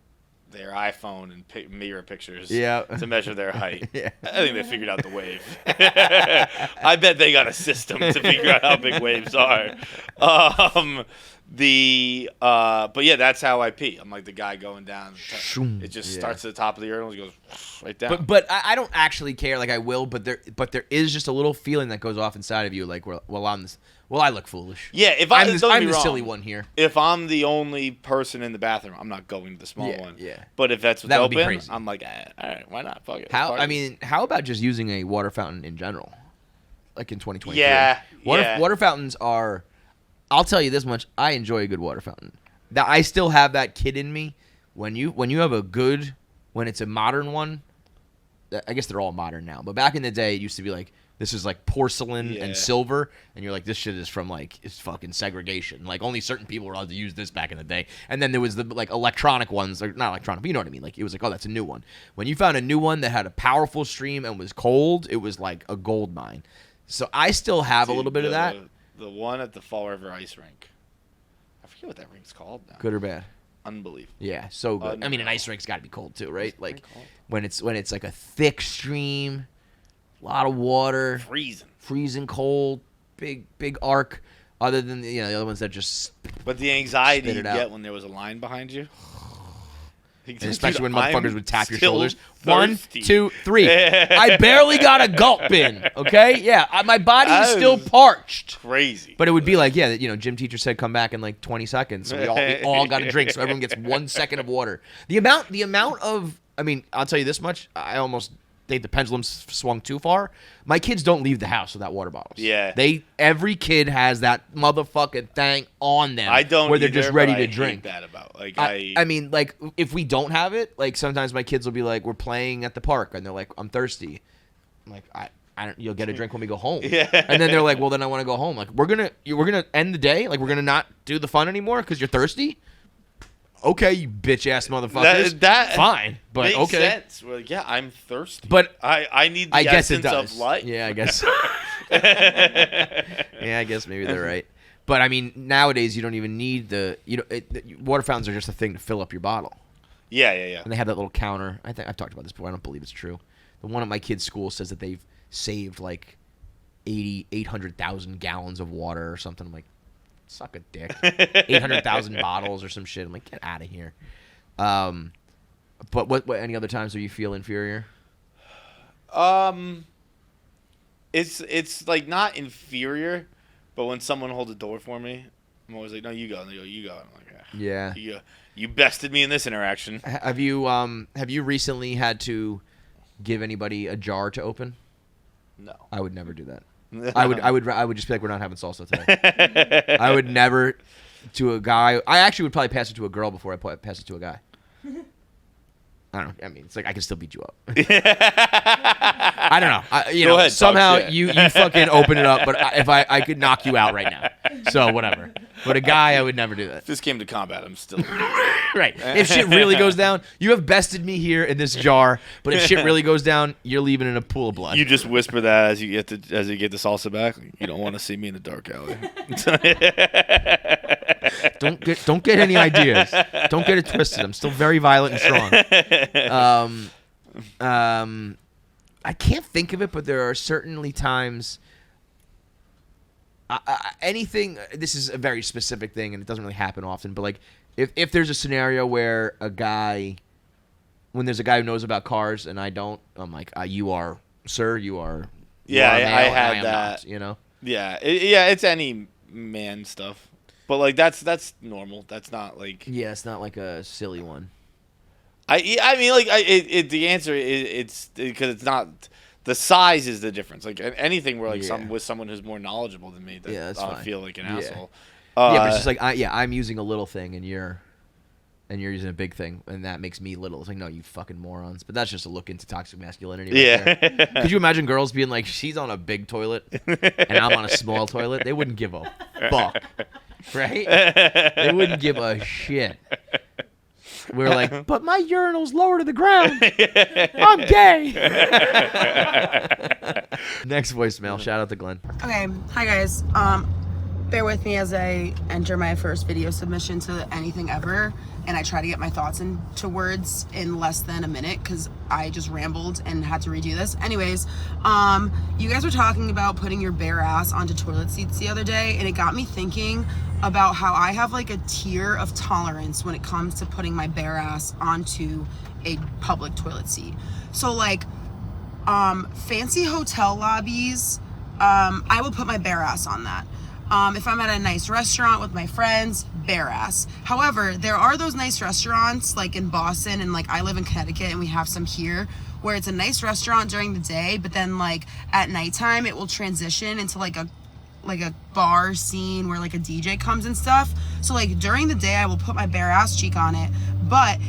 their iPhone and mirror pictures to measure their height. I think they figured out the wave. I bet they got a system to figure out how big waves are. But yeah, that's how I pee. I'm like the guy going down. It just starts at the top of the urinal and goes right down. But I don't actually care. Like I will, but there is just a little feeling that goes off inside of you, like while Well, I look foolish. Yeah, if I'm don't get me the wrong, silly one here. If I'm the only person in the bathroom, I'm not going to the small one. Yeah. But if that's what's That would be open, crazy. I'm like, all right, why not? Fuck it. How about just using a water fountain in general, like in 2023? Yeah. Water fountains are. I'll tell you this much: I enjoy a good water fountain. That I still have that kid in me. When you have when it's a modern one, I guess they're all modern now. But back in the day, it used to be like. This is like porcelain and silver, and you're like, this shit is from like it's fucking segregation. Like only certain people were allowed to use this back in the day. And then there was the like electronic ones, or not electronic, but you know what I mean. Like it was like, oh, that's a new one. When you found a new one that had a powerful stream and was cold, it was like a gold mine. So I still have a little bit of that. The one at the Fall River Ice Rink. I forget what that rink's called now. Good or bad? Unbelievable. Yeah, so good. I mean, an ice rink's got to be cold too, right? Like when it's like a thick stream. A lot of water, freezing cold, big arc. Other than the other ones that just. But the anxiety you get when there was a line behind you, and especially when motherfuckers would tap your shoulders. Thirsty. 1, 2, 3. I barely got a gulp in. Okay, yeah, my body is still parched. Crazy. But it would be like, gym teacher said come back in like 20 seconds. So we all got a drink, so everyone gets 1 second of water. The amount of, I mean, I'll tell you this much. I almost. Think the pendulum swung too far. My kids don't leave the house without water bottles. Yeah. Every kid has that motherfucking thing on them. I don't where they're either, just ready but to I drink. Hate that about like I mean, like if we don't have it, like sometimes my kids will be like, we're playing at the park, and they're like, I'm thirsty. I'm like, I don't. You'll get a drink when we go home. Yeah. And then they're like, well, then I want to go home. Like we're gonna end the day. Like we're gonna not do the fun anymore because you're thirsty. Okay, you bitch ass motherfuckers. That fine, but makes okay. Sense. We're like, yeah, I'm thirsty. But I need the essence of life. Yeah, I guess. Yeah, I guess maybe they're right. But I mean, nowadays you don't even need water fountains are just a thing to fill up your bottle. Yeah. And they have that little counter. I think I've talked about this before. I don't believe it's true. The one at my kid's school says that they've saved like 800,000 gallons of water or something. I'm like. Suck a dick. 800,000 bottles or some shit. I'm like, get out of here. But what any other times do you feel inferior? It's like not inferior, but when someone holds a door for me, I'm always like, no, you go. And they go, you go. And I'm like, yeah. You bested me in this interaction. Have you recently had to give anybody a jar to open? No. I would never do that. I would just be like, we're not having salsa today. I would never to a guy. I actually would probably pass it to a girl before I pass it to a guy. I don't know. I mean, it's like I can still beat you up. I don't know. Go ahead, somehow you fucking open it up, but if I could knock you out right now. So whatever. But a guy, I would never do that. If this came to combat, I'm still right. If shit really goes down, you have bested me here in this jar. But if shit really goes down, you're leaving in a pool of blood. You just whisper that as you get the salsa back. You don't want to see me in the dark alley. Don't get any ideas. Don't get it twisted. I'm still very violent and strong. I can't think of it, but there are certainly times. Anything. This is a very specific thing, and it doesn't really happen often. But like, if there's a scenario where when there's a guy who knows about cars and I don't, I'm like, you are, sir, you are. Yeah, I had that. Not, Yeah, it's any man stuff. But like that's normal. That's not like. Yeah, it's not like a silly one. I mean like the answer is it's because it's not. The size is the difference. Like anything where like with someone who's more knowledgeable than me, that's I fine. feel like an asshole. But it's just like I'm using a little thing and you're using a big thing, and that makes me little. It's like, no, you fucking morons. But that's just a look into toxic masculinity. Right there. Could you imagine girls being like, she's on a big toilet and I'm on a small toilet? They wouldn't give a fuck, right? They wouldn't give a shit. We're like, but my urinal's lower to the ground. I'm gay. Next voicemail. Shout out to Glenn. Okay. Hi, guys. Bear with me as I enter my first video submission to anything ever, and I try to get my thoughts into words in less than a minute because I just rambled and had to redo this. Anyways, you guys were talking about putting your bare ass onto toilet seats the other day, and it got me thinking about how I have like a tier of tolerance when it comes to putting my bare ass onto a public toilet seat. So like fancy hotel lobbies, I will put my bare ass on that. If I'm at a nice restaurant with my friends, bare ass. However, there are those nice restaurants like in Boston, and like I live in Connecticut and we have some here, where it's a nice restaurant during the day, but then like at nighttime it will transition into like a bar scene where like a DJ comes and stuff. So like during the day I will put my bare ass cheek on it, but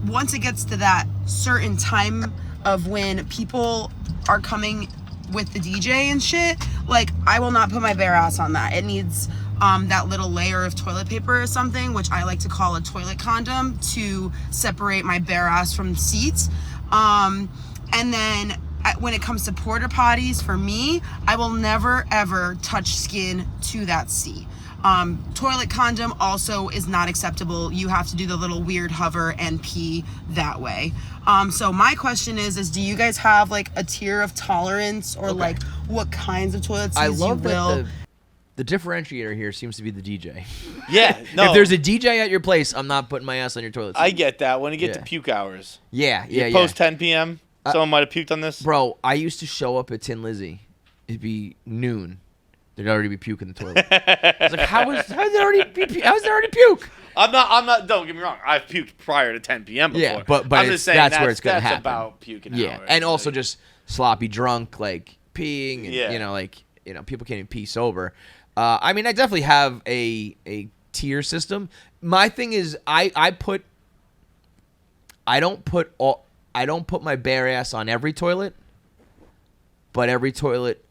once it gets to that certain time of when people are coming with the DJ and shit, like I will not put my bare ass on that. It needs that little layer of toilet paper or something, which I like to call a toilet condom, to separate my bare ass from seats. And then when it comes to porta potties, for me, I will never ever touch skin to that seat. Toilet condom also is not acceptable. You have to do the little weird hover and pee that way. So my question is do you guys have like a tier of tolerance, or like what kinds of toilet seats you will? That the differentiator here seems to be the DJ. Yeah, no. If there's a DJ at your place, I'm not putting my ass on your toilet seat. I get that. When you get to puke hours. Yeah. Post 10 p.m., someone might have puked on this. Bro, I used to show up at Tin Lizzy. It'd be noon. There'd already be puke in the toilet. I was like, how is there already puke? I'm not. Don't get me wrong. I've puked prior to 10 p.m. before. Yeah, but I'm just saying that's where it's gonna that's happen. About puking. Yeah, hours. and also just sloppy drunk, like peeing, and yeah. people can't even pee sober. I mean, I definitely have a tier system. My thing is, I don't put my bare ass on every toilet, but every toilet.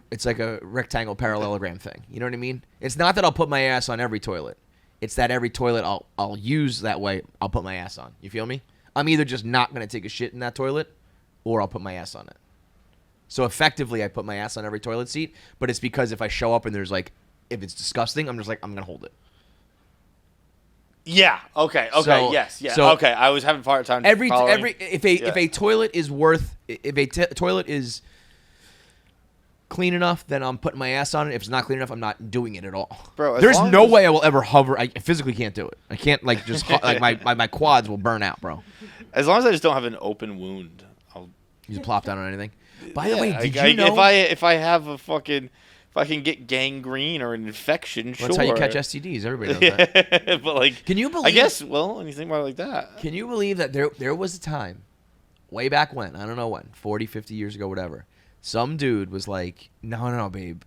It's like a rectangle parallelogram thing. You know what I mean? It's not that I'll put my ass on every toilet. It's that every toilet I'll use that way, I'll put my ass on. You feel me? I'm either just not going to take a shit in that toilet, or I'll put my ass on it. So effectively, I put my ass on every toilet seat, but it's because if I show up and there's like, if it's disgusting, I'm just like, I'm going to hold it. Yeah. Okay. So, yes. Yeah. so okay. I was having a hard time. If a toilet is clean enough, then I'm putting my ass on it. If it's not clean enough, I'm not doing it at all. Bro, there's no way I will ever hover. I physically can't do it. I can't just like my quads will burn out, bro. As long as I just don't have an open wound, I'll just plop down on anything. By the way, did you know if I have a fucking, if I can get gangrene or an infection, sure. That's how you catch STDs. Everybody knows that. But like, can you believe? I guess. Well, when you think about it like that, can you believe that there was a time, way back when, I don't know when, 40, 50 years ago, whatever. Some dude was like, no, babe,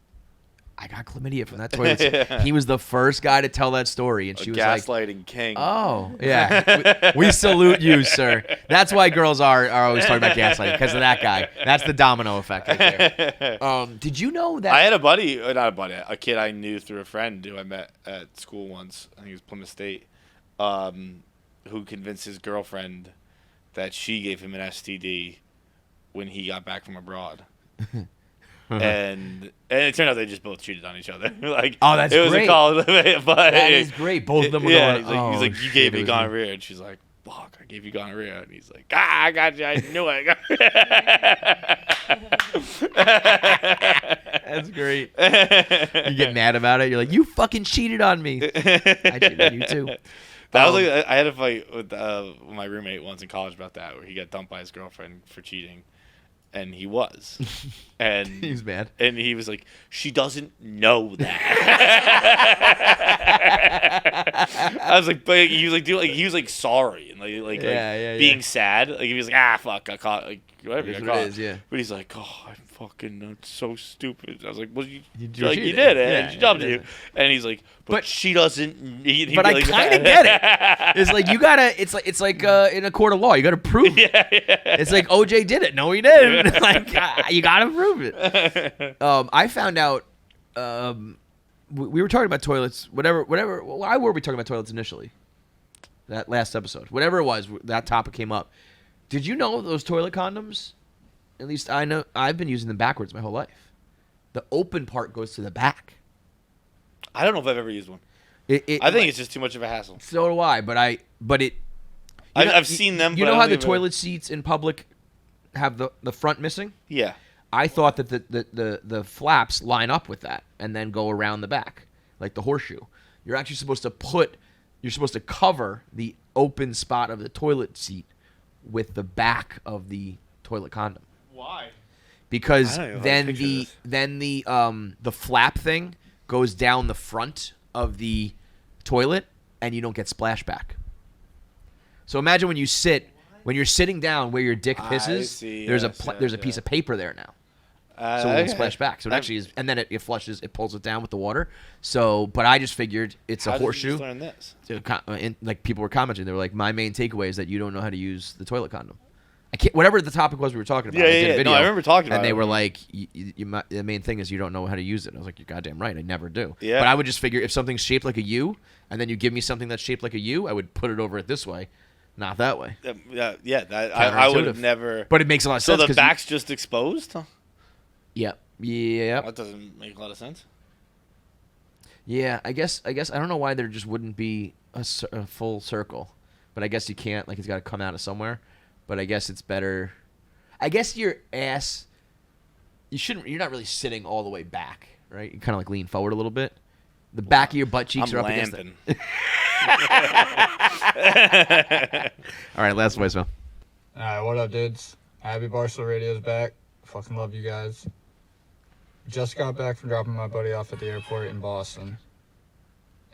I got chlamydia from that toilet seat. He was the first guy to tell that story, and she was like, gaslighting king. Oh, yeah. we salute you, sir. That's why girls are always talking about gaslighting, because of that guy. That's the domino effect right there. Did you know that? I had a kid I knew through a friend who I met at school once. I think it was Plymouth State, who convinced his girlfriend that she gave him an STD when he got back from abroad. And it turned out they just both cheated on each other. Like, oh, that's great. It was great. a college, but that is great. Both of them were going, he's like, you gave me gonorrhea. And she's like, fuck, I gave you gonorrhea. And he's like, I got you. I knew it. That's great. You get mad about it. You're like, you fucking cheated on me. I cheated on you too. That was like, I had a fight with my roommate once in college about that, where he got dumped by his girlfriend for cheating. And he was. And he was mad. And he was like, she doesn't know that. I was like, but he was like, dude, like he was like sorry and like being sad. Like he was like, fuck, I caught, like whatever. That's what it is, yeah. But he's like, I'm so stupid. I was like, well, you did it. Yeah, she dumped you. And he's like, but she doesn't need. But I kind of get it. It's like you gotta. It's like in a court of law, you gotta prove it. It's like OJ did it. No, he didn't. Like you gotta prove it. I found out. We were talking about toilets. Whatever. Why were we talking about toilets initially? That last episode, whatever it was, that topic came up. Did you know those toilet condoms? At least I know. I've been using them backwards my whole life. The open part goes to the back. I don't know if I've ever used one. I think it's just too much of a hassle. So do I, I've seen them. You know how the toilet seats in public have the front missing? Yeah. I thought that the flaps line up with that and then go around the back, like the horseshoe. You're actually supposed to cover the open spot of the toilet seat with the back of the toilet condom. Why? because then the flap thing goes down the front of the toilet and you don't get splashback. So imagine when you're sitting down where your dick pisses, there's a piece of paper there now. So it won't splash back. So it actually is, and then it flushes, it pulls it down with the water. So, but I just figured it's a horseshoe. How did you just So, learn this? like people were commenting, they were like, "My main takeaway is that you don't know how to use the toilet condom." I can't. Whatever the topic was we were talking about. I did a video, No, I remember talking about it. And they were like, "The main thing is you don't know how to use it." And I was like, "You're goddamn right. I never do." Yeah. But I would just figure if something's shaped like a U, and then you give me something that's shaped like a U, I would put it over it this way, not that way. I would have never. But it makes a lot of sense. So the back's just exposed? Yep. Yeah. That doesn't make a lot of sense. Yeah, I guess I don't know why there just wouldn't be a full circle, but I guess you can't. Like it's got to come out of somewhere. But I guess it's better. I guess your ass. You're not really sitting all the way back, right? You kind of like lean forward a little bit. The back of your butt cheeks are up against it. All right, last voicemail. All right, what up, dudes? Happy Barstool Radio's back. Fucking love you guys. Just got back from dropping my buddy off at the airport in Boston.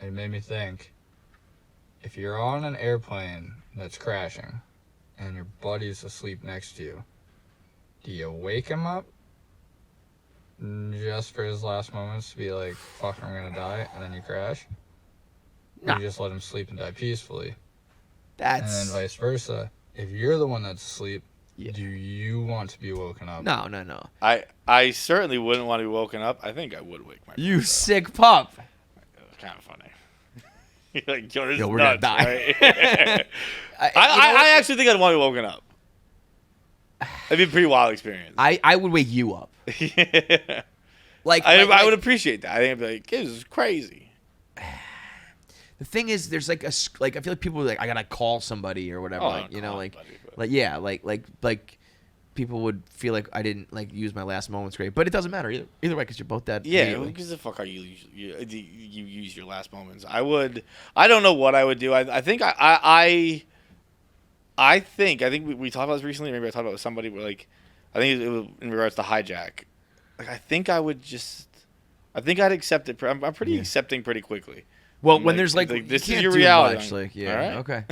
It made me think, if you're on an airplane that's crashing and your buddy's asleep next to you, do you wake him up just for his last moments to be like, fuck, I'm gonna die, and then you crash? Or you just let him sleep and die peacefully? And then vice versa. If you're the one that's asleep, do you want to be woken up? No. I certainly wouldn't want to be woken up. I think I would wake myself You up. sick pup. It's kind of funny. Like, Yo, we're nuts, gonna die. Right? I actually think I'd want to be woken up. It'd be a pretty wild experience. I would wake you up. Yeah. I would appreciate that. I think I'd be like, this is crazy. The thing is, there's I feel like people are like, I gotta call somebody or whatever. Like people would feel like I didn't use my last moments great, but it doesn't matter either way because you're both dead. Yeah, who gives a fuck how you use your last moments? I don't know what I would do. I think we talked about this recently. Maybe I talked about it with somebody. Where I think it was in regards to hijack. I think I'd accept it. I'm pretty accepting pretty quickly. Well, when there's this is your reality. All right. Okay.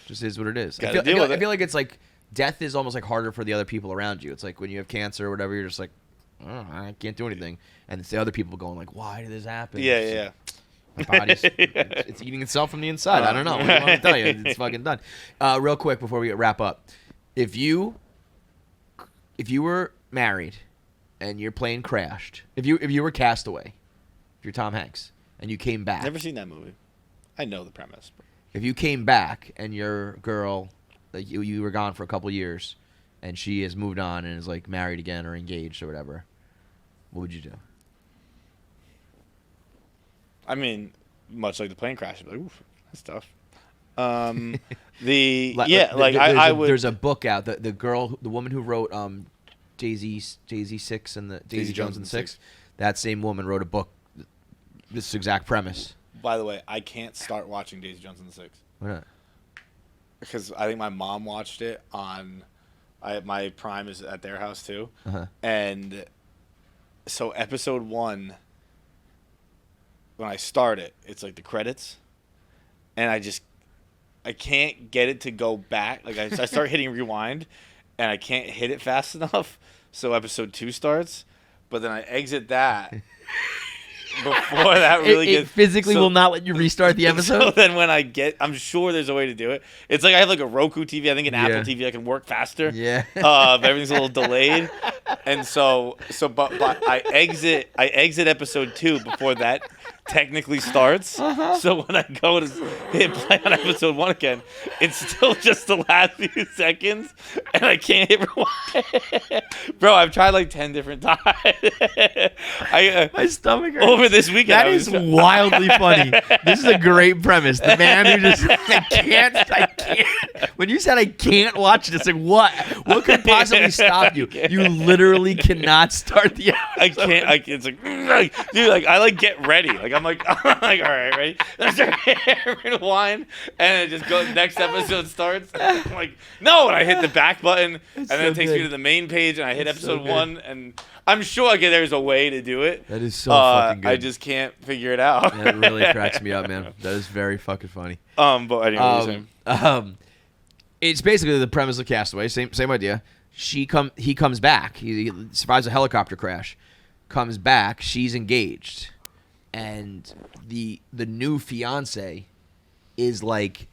Just is what it is. I feel like it's like death is almost like harder for the other people around you. It's like when you have cancer or whatever, you're just like, oh, I can't do anything, and it's the other people going like, why did this happen? Yeah. My body's it's eating itself from the inside. I don't know. What do you want me to tell you? It's fucking done. Real quick before we wrap up, if you were married and your plane crashed, if you were Castaway, if you're Tom Hanks and you came back, never seen that movie. I know the premise. If you came back and your girl, you were gone for a couple years, and she has moved on and is like married again or engaged or whatever, what would you do? I mean, much like the plane crash, like, oof, that's tough. I would. There's a book out. The woman who wrote Daisy 6 and the Daisy Jones and the Six. That same woman wrote a book. This exact premise. By the way, I can't start watching Daisy Jones and the Six. Why not? Because I think my mom watched it on. My Prime is at their house too, and so episode 1. When I start it, it's like the credits, and I can't get it to go back. Like I start hitting rewind, and I can't hit it fast enough. So episode 2 starts, but then I exit that before that really gets. It physically will not let you restart the episode. So then when I'm sure there's a way to do it. It's like I have like a Roku TV. I think an Apple TV I can work faster. Yeah. Everything's a little delayed, and but I exit episode 2 before that technically starts. So when I go to hit play on episode 1 again, it's still just the last few seconds, and I can't hit rewind. Bro, I've tried like 10 different times. My stomach hurts. Over this weekend. That is wildly funny. This is a great premise. The man who just I can't. When you said I can't watch this, like what? What could possibly stop you? You literally cannot start the episode. I can't. It's like, dude, like I like get ready. Like I'm like, all right, ready? There's a hair wine, and it just goes. Next episode starts. I'm like, no, and I hit the back button, and then it takes me to the main page, and I hit episode 1, and I'm sure there's a way to do it. That is so fucking good. I just can't figure it out. That really cracks me up, man. That is very fucking funny. But anyway, it's basically the premise of Castaway. Same idea. He comes back. He survives a helicopter crash. Comes back. She's engaged, and the new fiance is like,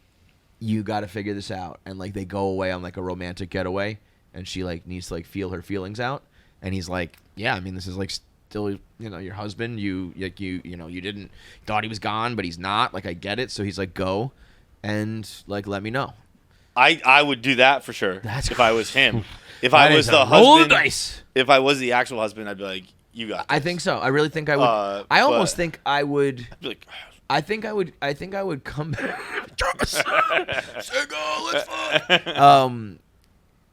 you got to figure this out. And like they go away on like a romantic getaway, and she like needs to like feel her feelings out. And he's like, yeah, I mean, this is like still, your husband. You didn't thought he was gone, but he's not. Like I get it. So he's like, go, and like let me know. I would do that for sure. If I was him. If That I was is the a roll of husband, dice. If I was the actual husband, I'd be like, you got this. I think so. I really think I would. I almost think I would. I'd be like, I think I would come back. Say go, let's fuck.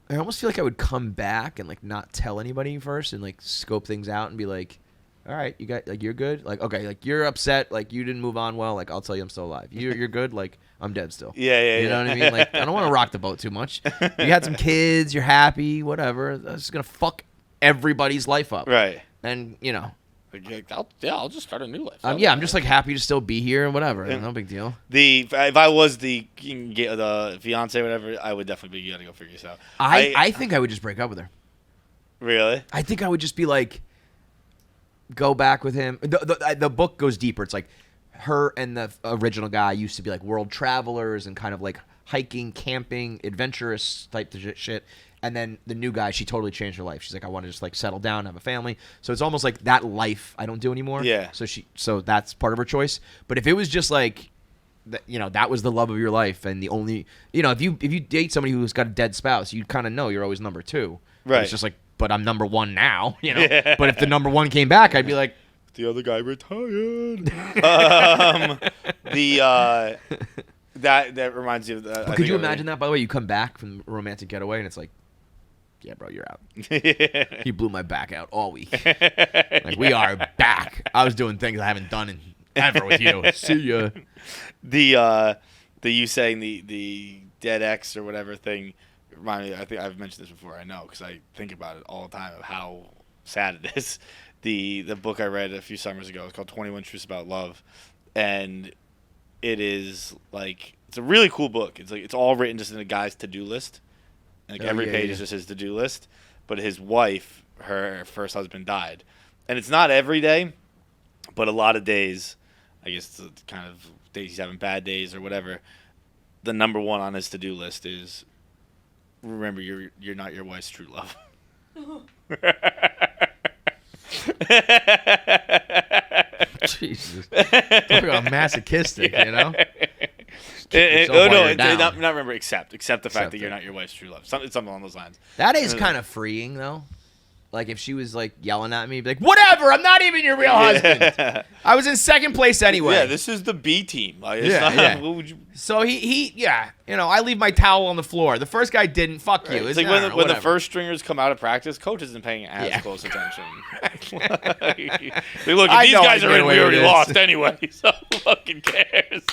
I almost feel like I would come back and like not tell anybody first and like scope things out and be like, all right, you got like you're good. Like okay, like you're upset, like you didn't move on well. Like I'll tell you I'm still alive. You're good. Like I'm dead still. Yeah. You know what I mean? Like I don't want to rock the boat too much. You had some kids. You're happy. Whatever. That's just gonna fuck everybody's life up. right. And I'll just start a new life. I'm just like happy to still be here and whatever. No big deal. If I was the fiance or whatever, I would definitely be, you gotta go figure this out. I think I would just break up with her. Really? I think I would just be like, go back with him. The book goes deeper. It's like her and the original guy used to be like world travelers and kind of like hiking, camping, adventurous type of shit. And then the new guy, she totally changed her life. She's like, I want to just like settle down, have a family. So it's almost like that life I don't do anymore. Yeah. So that's part of her choice. But if it was just like, that was the love of your life, and the only, if you date somebody who's got a dead spouse, you kind of know you're always number 2. Right. And it's just like, but I'm number 1 now. Yeah. But if the number 1 came back, I'd be like, the other guy retired. That reminds you of that. Could you imagine that? By the way, you come back from a romantic getaway, and it's like, yeah, bro, you're out. He blew my back out all week. Like, we are back. I was doing things I haven't done ever with you. See ya. The you saying the dead ex or whatever thing remind me. I think I've mentioned this before. I know because I think about it all the time of how sad it is. The book I read a few summers ago is called 21 Truths About Love, and it is like it's a really cool book. It's like it's all written just in a guy's to-do list. Like every page is just his to-do list. But his wife, her first husband, died. And it's not every day, but a lot of days, I guess it's kind of days he's having bad days or whatever. The number 1 on his to-do list is remember you're not your wife's true love. Jesus. Talk about masochistic, Not remember, accept the fact that you're not your wife's true love. Something along those lines. That is kind of freeing, though. Like, if she was, like, yelling at me, be like, whatever, I'm not even your real husband. I was in second place anyway. Yeah, this is the B team. Like, what would you... So, I leave my towel on the floor. The first guy didn't. Fuck you. It's like when the first stringers come out of practice, coach isn't paying as close attention. Look, if these guys are in, we already lost anyway, so who fucking cares?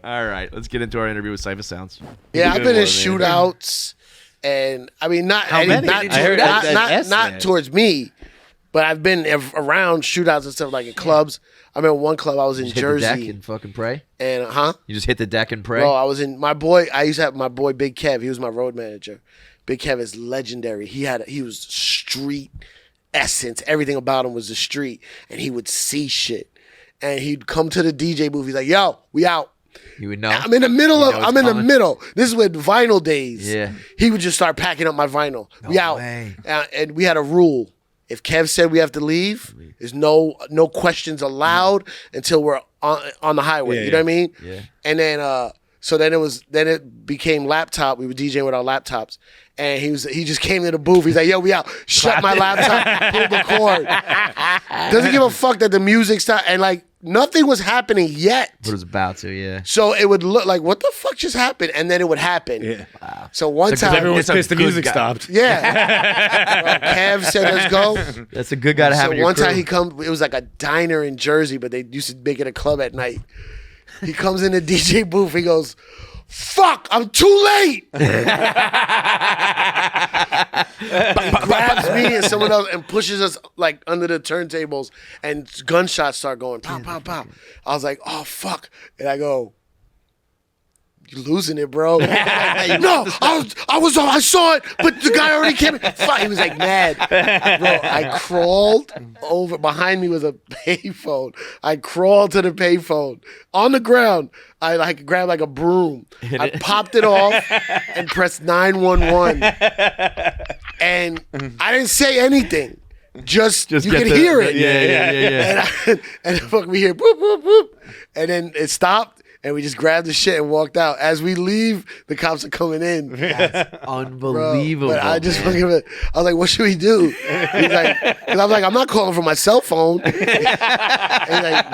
All right, let's get into our interview with Cipha Sounds. Yeah, I've been in shootouts. And I mean, not towards me, but I've been around shootouts and stuff like in clubs. I remember one club I was in Jersey. Hit the deck and fucking pray. And you just hit the deck and pray. No, I was in I used to have my boy Big Kev. He was my road manager. Big Kev is legendary. He was street essence. Everything about him was the street, and he would see shit. And he'd come to the DJ booth. He's like, "Yo, we out." You would know. I'm in the middle. This is with vinyl days. Yeah. He would just start packing up my vinyl. We out. And we had a rule. If Kev said we have to leave, there's no questions allowed until we're on the highway. You know what I mean? Yeah. And then So then it became laptop. We were DJing with our laptops, and he just came to the booth. He's like, "Yo, we out." Shut my laptop. Pulled the cord. Doesn't give a fuck that the music stopped, and like nothing was happening yet. But it was about to, yeah. So it would look like, what the fuck just happened? And then it would happen. Yeah. Wow. So one time, everyone was pissed the music stopped. Yeah. Kev said, "Let's go." That's a good guy to have in your one crew. time he come, it was like a diner in Jersey, but they used to make it a club at night. He comes in the DJ booth. He goes, "Fuck, I'm too late." He grabs me and someone else and pushes us like under the turntables, and gunshots start going, pow, pow, pow. I was like, "Oh, fuck." And I go, "You're losing it, bro." No, I saw it, but the guy already came. Fuck, he was like mad. Bro, I crawled over. Behind me was a payphone. I crawled to the payphone on the ground. I like grabbed like a broom. I popped it off and pressed 911. And I didn't say anything. Just you could hear it. Yeah. And fuck, we hear boop, boop, boop. And then it stopped. And we just grabbed the shit and walked out. As we leave, the cops are coming in. That's unbelievable. But I just fucking, I was like, "What should we do?" He's like, because I was like, "I'm not calling from my cell phone." And he's like,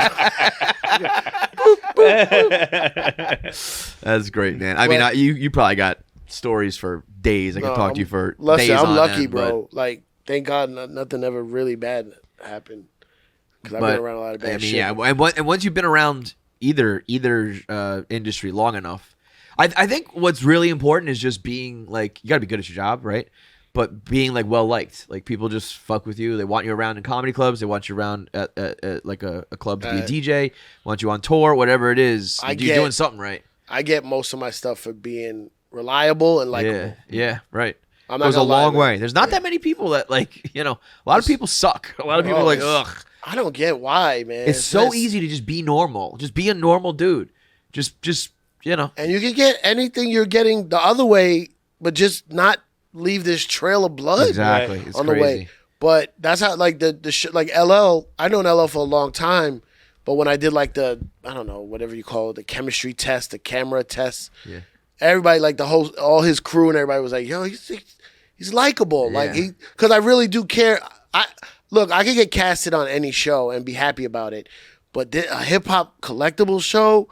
boop, boop, boop. That's great, man. I mean, you probably got stories for days. I could talk to you for days. I'm lucky, end, bro. Like, thank God nothing ever really bad happened. Because I've been around a lot of bad shit. Yeah, and once you've been around either industry long enough, I think what's really important is just being like, you got to be good at your job, right? But being like well liked, like people just fuck with you. They want you around in comedy clubs. They want you around at like a club to be a DJ. Want you on tour, whatever it is. You're doing something right. I get most of my stuff for being reliable and likable. Yeah, right. Goes a long way. There's not that many people that like, a lot of people suck. A lot of people are like, ugh. I don't get why, man. It's so easy to just be normal. Just be a normal dude. Just And you can get anything you're getting the other way, but just not leave this trail of blood. Exactly. It's on crazy. the way. But that's how like the shit, like LL. I've known LL for a long time, but when I did like I don't know, whatever you call it, the chemistry test, the camera test. Yeah. Everybody, like all his crew and everybody was like, "Yo, he's likable." Yeah. Like because I really do care. Look, I could get casted on any show and be happy about it, but a hip hop collectible show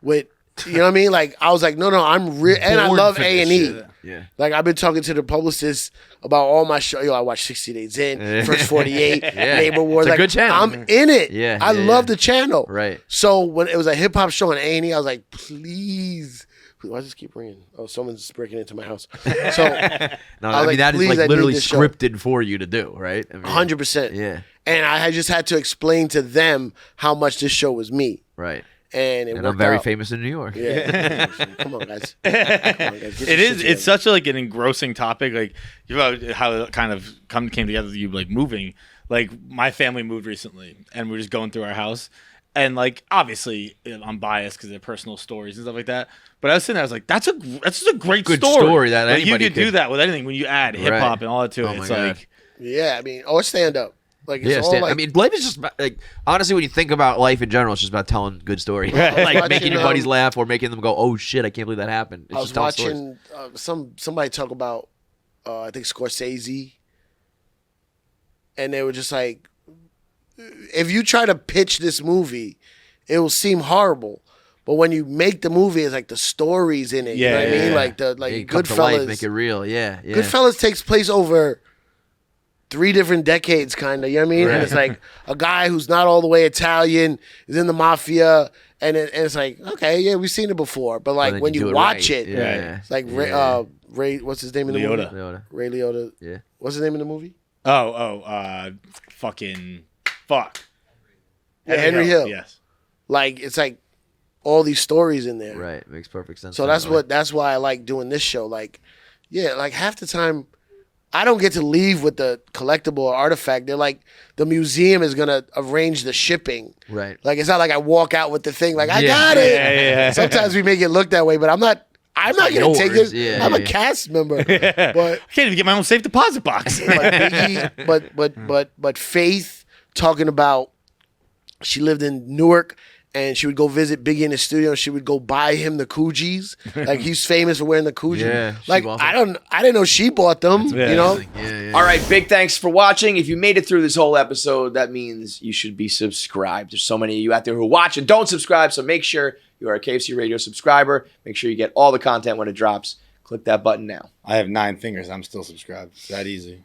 with, you know what I mean? Like I was like, no, I'm real, and I love A&E. Yeah. Like I've been talking to the publicist about all my show. Yo, I watched 60 Days In, First 48, Neighbor Wars. It's a good channel. I'm in it. Yeah. I love the channel. Right. So when it was a hip hop show on A&E, I was like, please. Why does this keep ringing? Oh, someone's breaking into my house. So I mean, that is like literally scripted for you to do, right? 100%. Yeah. And I just had to explain to them how much this show was me. Right. And I'm very famous in New York. Yeah. Come on, guys. It's such like an engrossing topic. Like how it kind of came together. You like moving. Like my family moved recently, and we're just going through our house. And like obviously I'm biased because they're personal stories and stuff like that. But I was sitting there, I was like, that's just a great good story that like, anybody you could do that with anything when you add hip hop and all that to it. It's like I mean, or stand up. Like it's all like, I mean, life is just like, honestly, when you think about life in general, it's just about telling good stories, like making your buddies laugh or making them go, "Oh shit, I can't believe that happened." It's I was watching somebody talk about I think Scorsese, and they were just like, if you try to pitch this movie, it will seem horrible. But when you make the movie, it's like the stories in it. You know what I mean? Like Goodfellas. Make it real. Yeah. Goodfellas takes place over 3 different decades, kind of. You know what I mean? Right. And it's like a guy who's not all the way Italian is in the mafia, and it's like, okay, yeah, we've seen it before. But like when you watch it, it's like Ray, what's his name in the movie? Ray Liotta. Yeah. What's his name in the movie? Fuck. Henry Hill. Yes. Like it's like all these stories in there. Right. Makes perfect sense. So that's why I like doing this show. Like, yeah, like half the time I don't get to leave with the collectible or artifact. They're like, the museum is gonna arrange the shipping. Right. Like it's not like I walk out with the thing like I got it. Yeah. Sometimes we make it look that way, but I'm not gonna take it. Yeah, I'm a cast member. But I can't even get my own safe deposit box. but Faith talking about she lived in Newark and she would go visit Biggie in the studio, and she would go buy him the Coogis. Like, he's famous for wearing the Coogis. Yeah, like, I didn't know she bought them, you know? Yeah. All right, big thanks for watching. If you made it through this whole episode, that means you should be subscribed. There's so many of you out there who watch and don't subscribe, so make sure you are a KFC Radio subscriber. Make sure you get all the content when it drops. Click that button now. I have 9 fingers. I'm still subscribed. It's that easy.